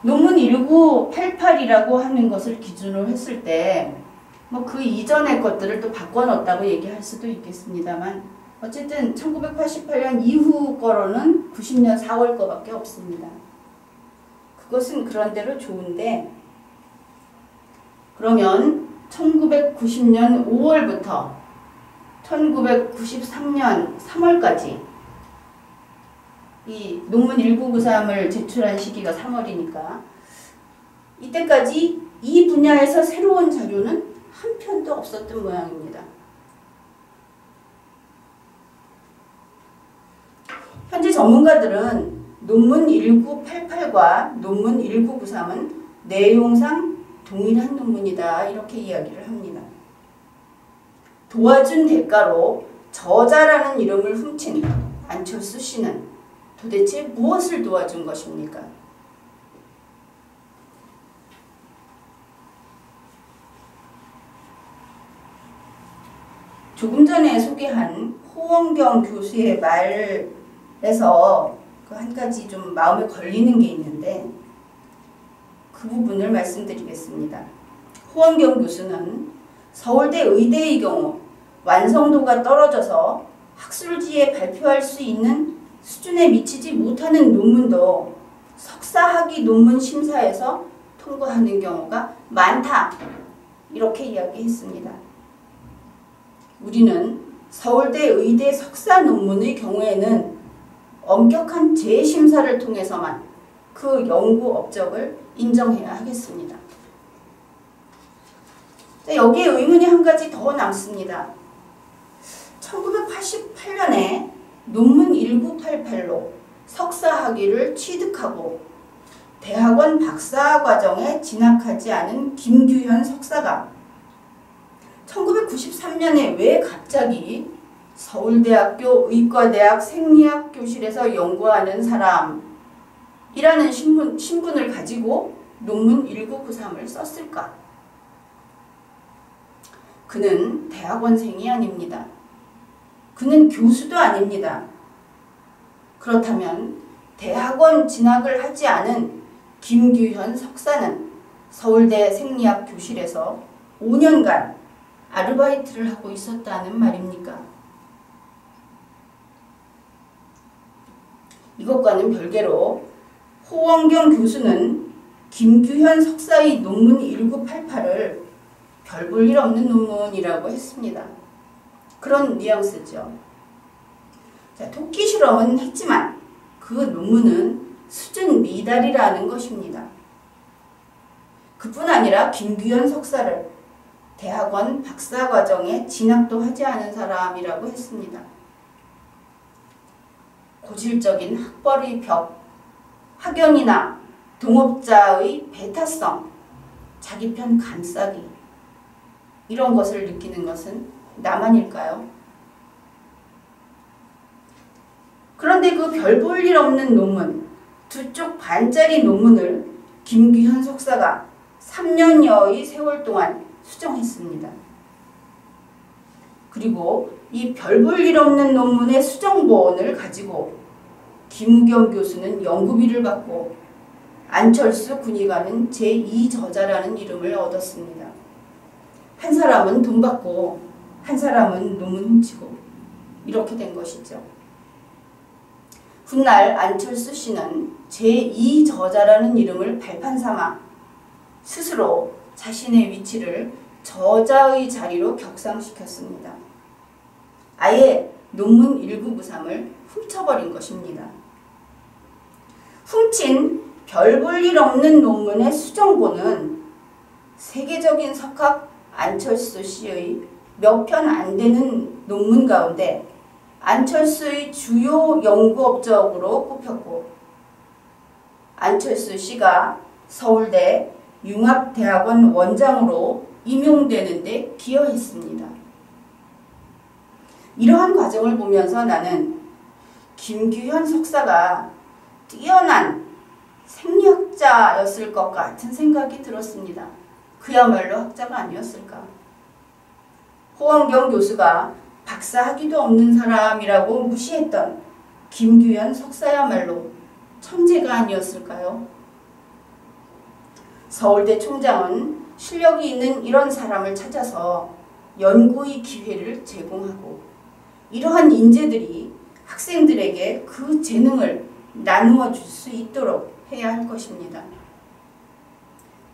논문 1988이라고 하는 것을 기준으로 했을 때 그 이전의 것들을 또 바꿔놓았다고 얘기할 수도 있겠습니다만 어쨌든 1988년 이후 거로는 90년 4월 거밖에 없습니다. 그것은 그런대로 좋은데 그러면 1990년 5월부터 1993년 3월까지 이 논문 1993을 제출한 시기가 3월이니까 이때까지 이 분야에서 새로운 자료는 한 편도 없었던 모양입니다. 현재 전문가들은 논문 1988과 논문 1993은 내용상 동일한 논문이다 이렇게 이야기를 합니다. 도와준 대가로 저자라는 이름을 훔친 안철수 씨는 도대체 무엇을 도와준 것입니까? 조금 전에 소개한 호원경 교수의 말에서 그 한 가지 좀 마음에 걸리는 게 있는데 그 부분을 말씀드리겠습니다. 호원경 교수는 서울대 의대의 경우 완성도가 떨어져서 학술지에 발표할 수 있는 수준에 미치지 못하는 논문도 석사학위 논문 심사에서 통과하는 경우가 많다. 이렇게 이야기했습니다. 우리는 서울대 의대 석사 논문의 경우에는 엄격한 재심사를 통해서만 그 연구 업적을 인정해야 하겠습니다. 여기에 의문이 한 가지 더 남습니다. 1988년에 논문 1988로 석사학위를 취득하고 대학원 박사과정에 진학하지 않은 김규현 석사가 1993년에 왜 갑자기 서울대학교 의과대학 생리학 교실에서 연구하는 사람이라는 신분을 가지고 논문 1993을 썼을까? 그는 대학원생이 아닙니다. 그는 교수도 아닙니다. 그렇다면 대학원 진학을 하지 않은 김규현 석사는 서울대 생리학 교실에서 5년간 아르바이트를 하고 있었다는 말입니까? 이것과는 별개로 호원경 교수는 김규현 석사의 논문 1988을 별 볼 일 없는 논문이라고 했습니다. 그런 뉘앙스죠. 자, 토끼 실험은 했지만 그 논문은 수준 미달이라는 것입니다. 그뿐 아니라 김규현 석사를 대학원 박사과정에 진학도 하지 않은 사람이라고 했습니다. 고질적인 학벌의 벽, 학연이나 동업자의 배타성, 자기 편 감싸기, 이런 것을 느끼는 것은 나만일까요? 그런데 그 별 볼 일 없는 논문, 2쪽 반짜리 논문을 김규현 석사가 3년여의 세월 동안 수정했습니다. 그리고 이 별 볼 일 없는 논문의 수정본을 가지고 김우경 교수는 연구비를 받고 안철수 군의관은 제2저자라는 이름을 얻었습니다. 한 사람은 돈 받고 한 사람은 논문 훔치고 이렇게 된 것이죠. 훗날 안철수 씨는 제2저자라는 이름을 발판 삼아 스스로 자신의 위치를 저자의 자리로 격상시켰습니다. 아예 논문 1993을 훔쳐버린 것입니다. 훔친 별 볼 일 없는 논문의 수정본은 세계적인 석학 안철수 씨의 몇 편 안 되는 논문 가운데 안철수의 주요 연구 업적으로 꼽혔고, 안철수 씨가 서울대 융합대학원 원장으로 임용되는 데 기여했습니다. 이러한 과정을 보면서 나는 김규현 석사가 뛰어난 생리학자였을 것 같은 생각이 들었습니다. 그야말로 학자가 아니었을까. 호원경 교수가 박사학위도 없는 사람이라고 무시했던 김규현 석사야말로 천재가 아니었을까요? 서울대 총장은 실력이 있는 이런 사람을 찾아서 연구의 기회를 제공하고, 이러한 인재들이 학생들에게 그 재능을 나누어 줄 수 있도록 해야 할 것입니다.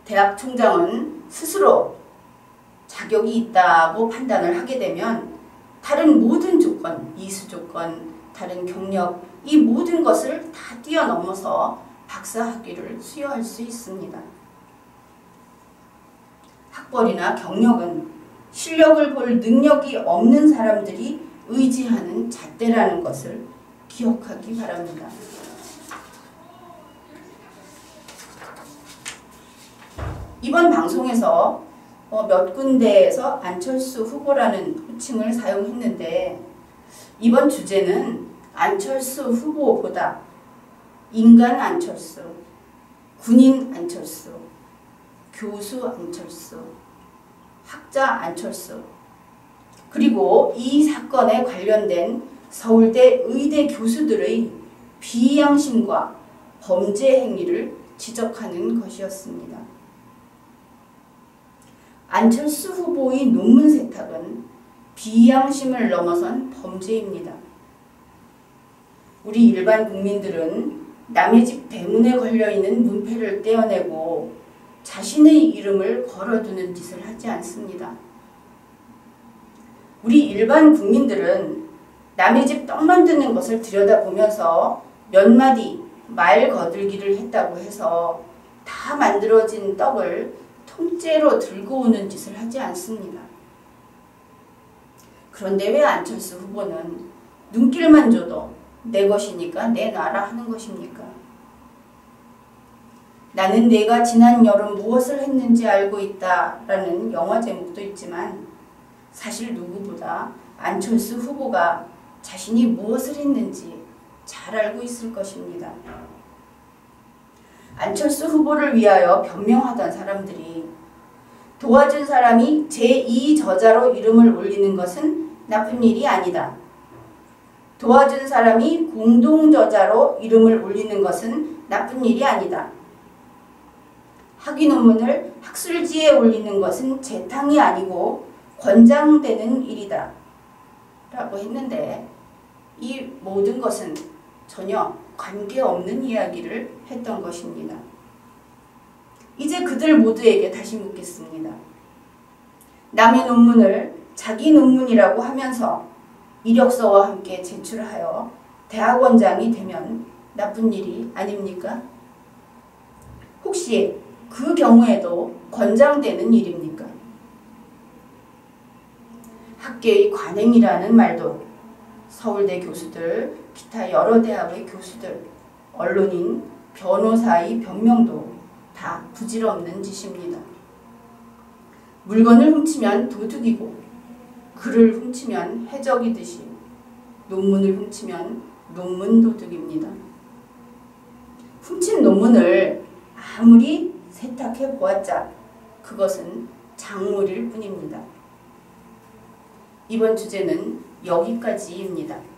대학 총장은 스스로 자격이 있다고 판단을 하게 되면 다른 모든 조건, 이수 조건, 다른 경력, 이 모든 것을 다 뛰어넘어서 박사 학위를 수여할 수 있습니다. 학벌이나 경력은 실력을 볼 능력이 없는 사람들이 의지하는 잣대라는 것을 기억하기 바랍니다. 이번 방송에서 몇 군데에서 안철수 후보라는 호칭을 사용했는데, 이번 주제는 안철수 후보보다 인간 안철수, 군인 안철수, 교수 안철수, 학자 안철수, 그리고 이 사건에 관련된 서울대 의대 교수들의 비양심과 범죄 행위를 지적하는 것이었습니다. 안철수 후보의 논문 세탁은 비양심을 넘어선 범죄입니다. 우리 일반 국민들은 남의 집 대문에 걸려있는 문패를 떼어내고 자신의 이름을 걸어두는 짓을 하지 않습니다. 우리 일반 국민들은 남의 집 떡 만드는 것을 들여다보면서 몇 마디 말 거들기를 했다고 해서 다 만들어진 떡을 통째로 들고 오는 짓을 하지 않습니다. 그런데 왜 안철수 후보는 눈길만 줘도 내 것이니까 내놔라 하는 것입니까? 나는 내가 지난 여름 무엇을 했는지 알고 있다 라는 영화 제목도 있지만, 사실 누구보다 안철수 후보가 자신이 무엇을 했는지 잘 알고 있을 것입니다. 안철수 후보를 위하여 변명하던 사람들이 도와준 사람이 제2저자로 이름을 올리는 것은 나쁜 일이 아니다. 도와준 사람이 공동저자로 이름을 올리는 것은 나쁜 일이 아니다. 학위 논문을 학술지에 올리는 것은 재탕이 아니고 권장되는 일이다. 라고 했는데 이 모든 것은 전혀 관계없는 이야기를 했던 것입니다. 이제 그들 모두에게 다시 묻겠습니다. 남의 논문을 자기 논문이라고 하면서 이력서와 함께 제출하여 대학원장이 되면 나쁜 일이 아닙니까? 혹시 그 경우에도 권장되는 일입니까? 학계의 관행이라는 말도 서울대 교수들, 기타 여러 대학의 교수들, 언론인, 변호사의 변명도 다 부질없는 짓입니다. 물건을 훔치면 도둑이고 글을 훔치면 해적이듯이 논문을 훔치면 논문 도둑입니다. 훔친 논문을 아무리 세탁해 보았자 그것은 작물일 뿐입니다. 이번 주제는 여기까지입니다.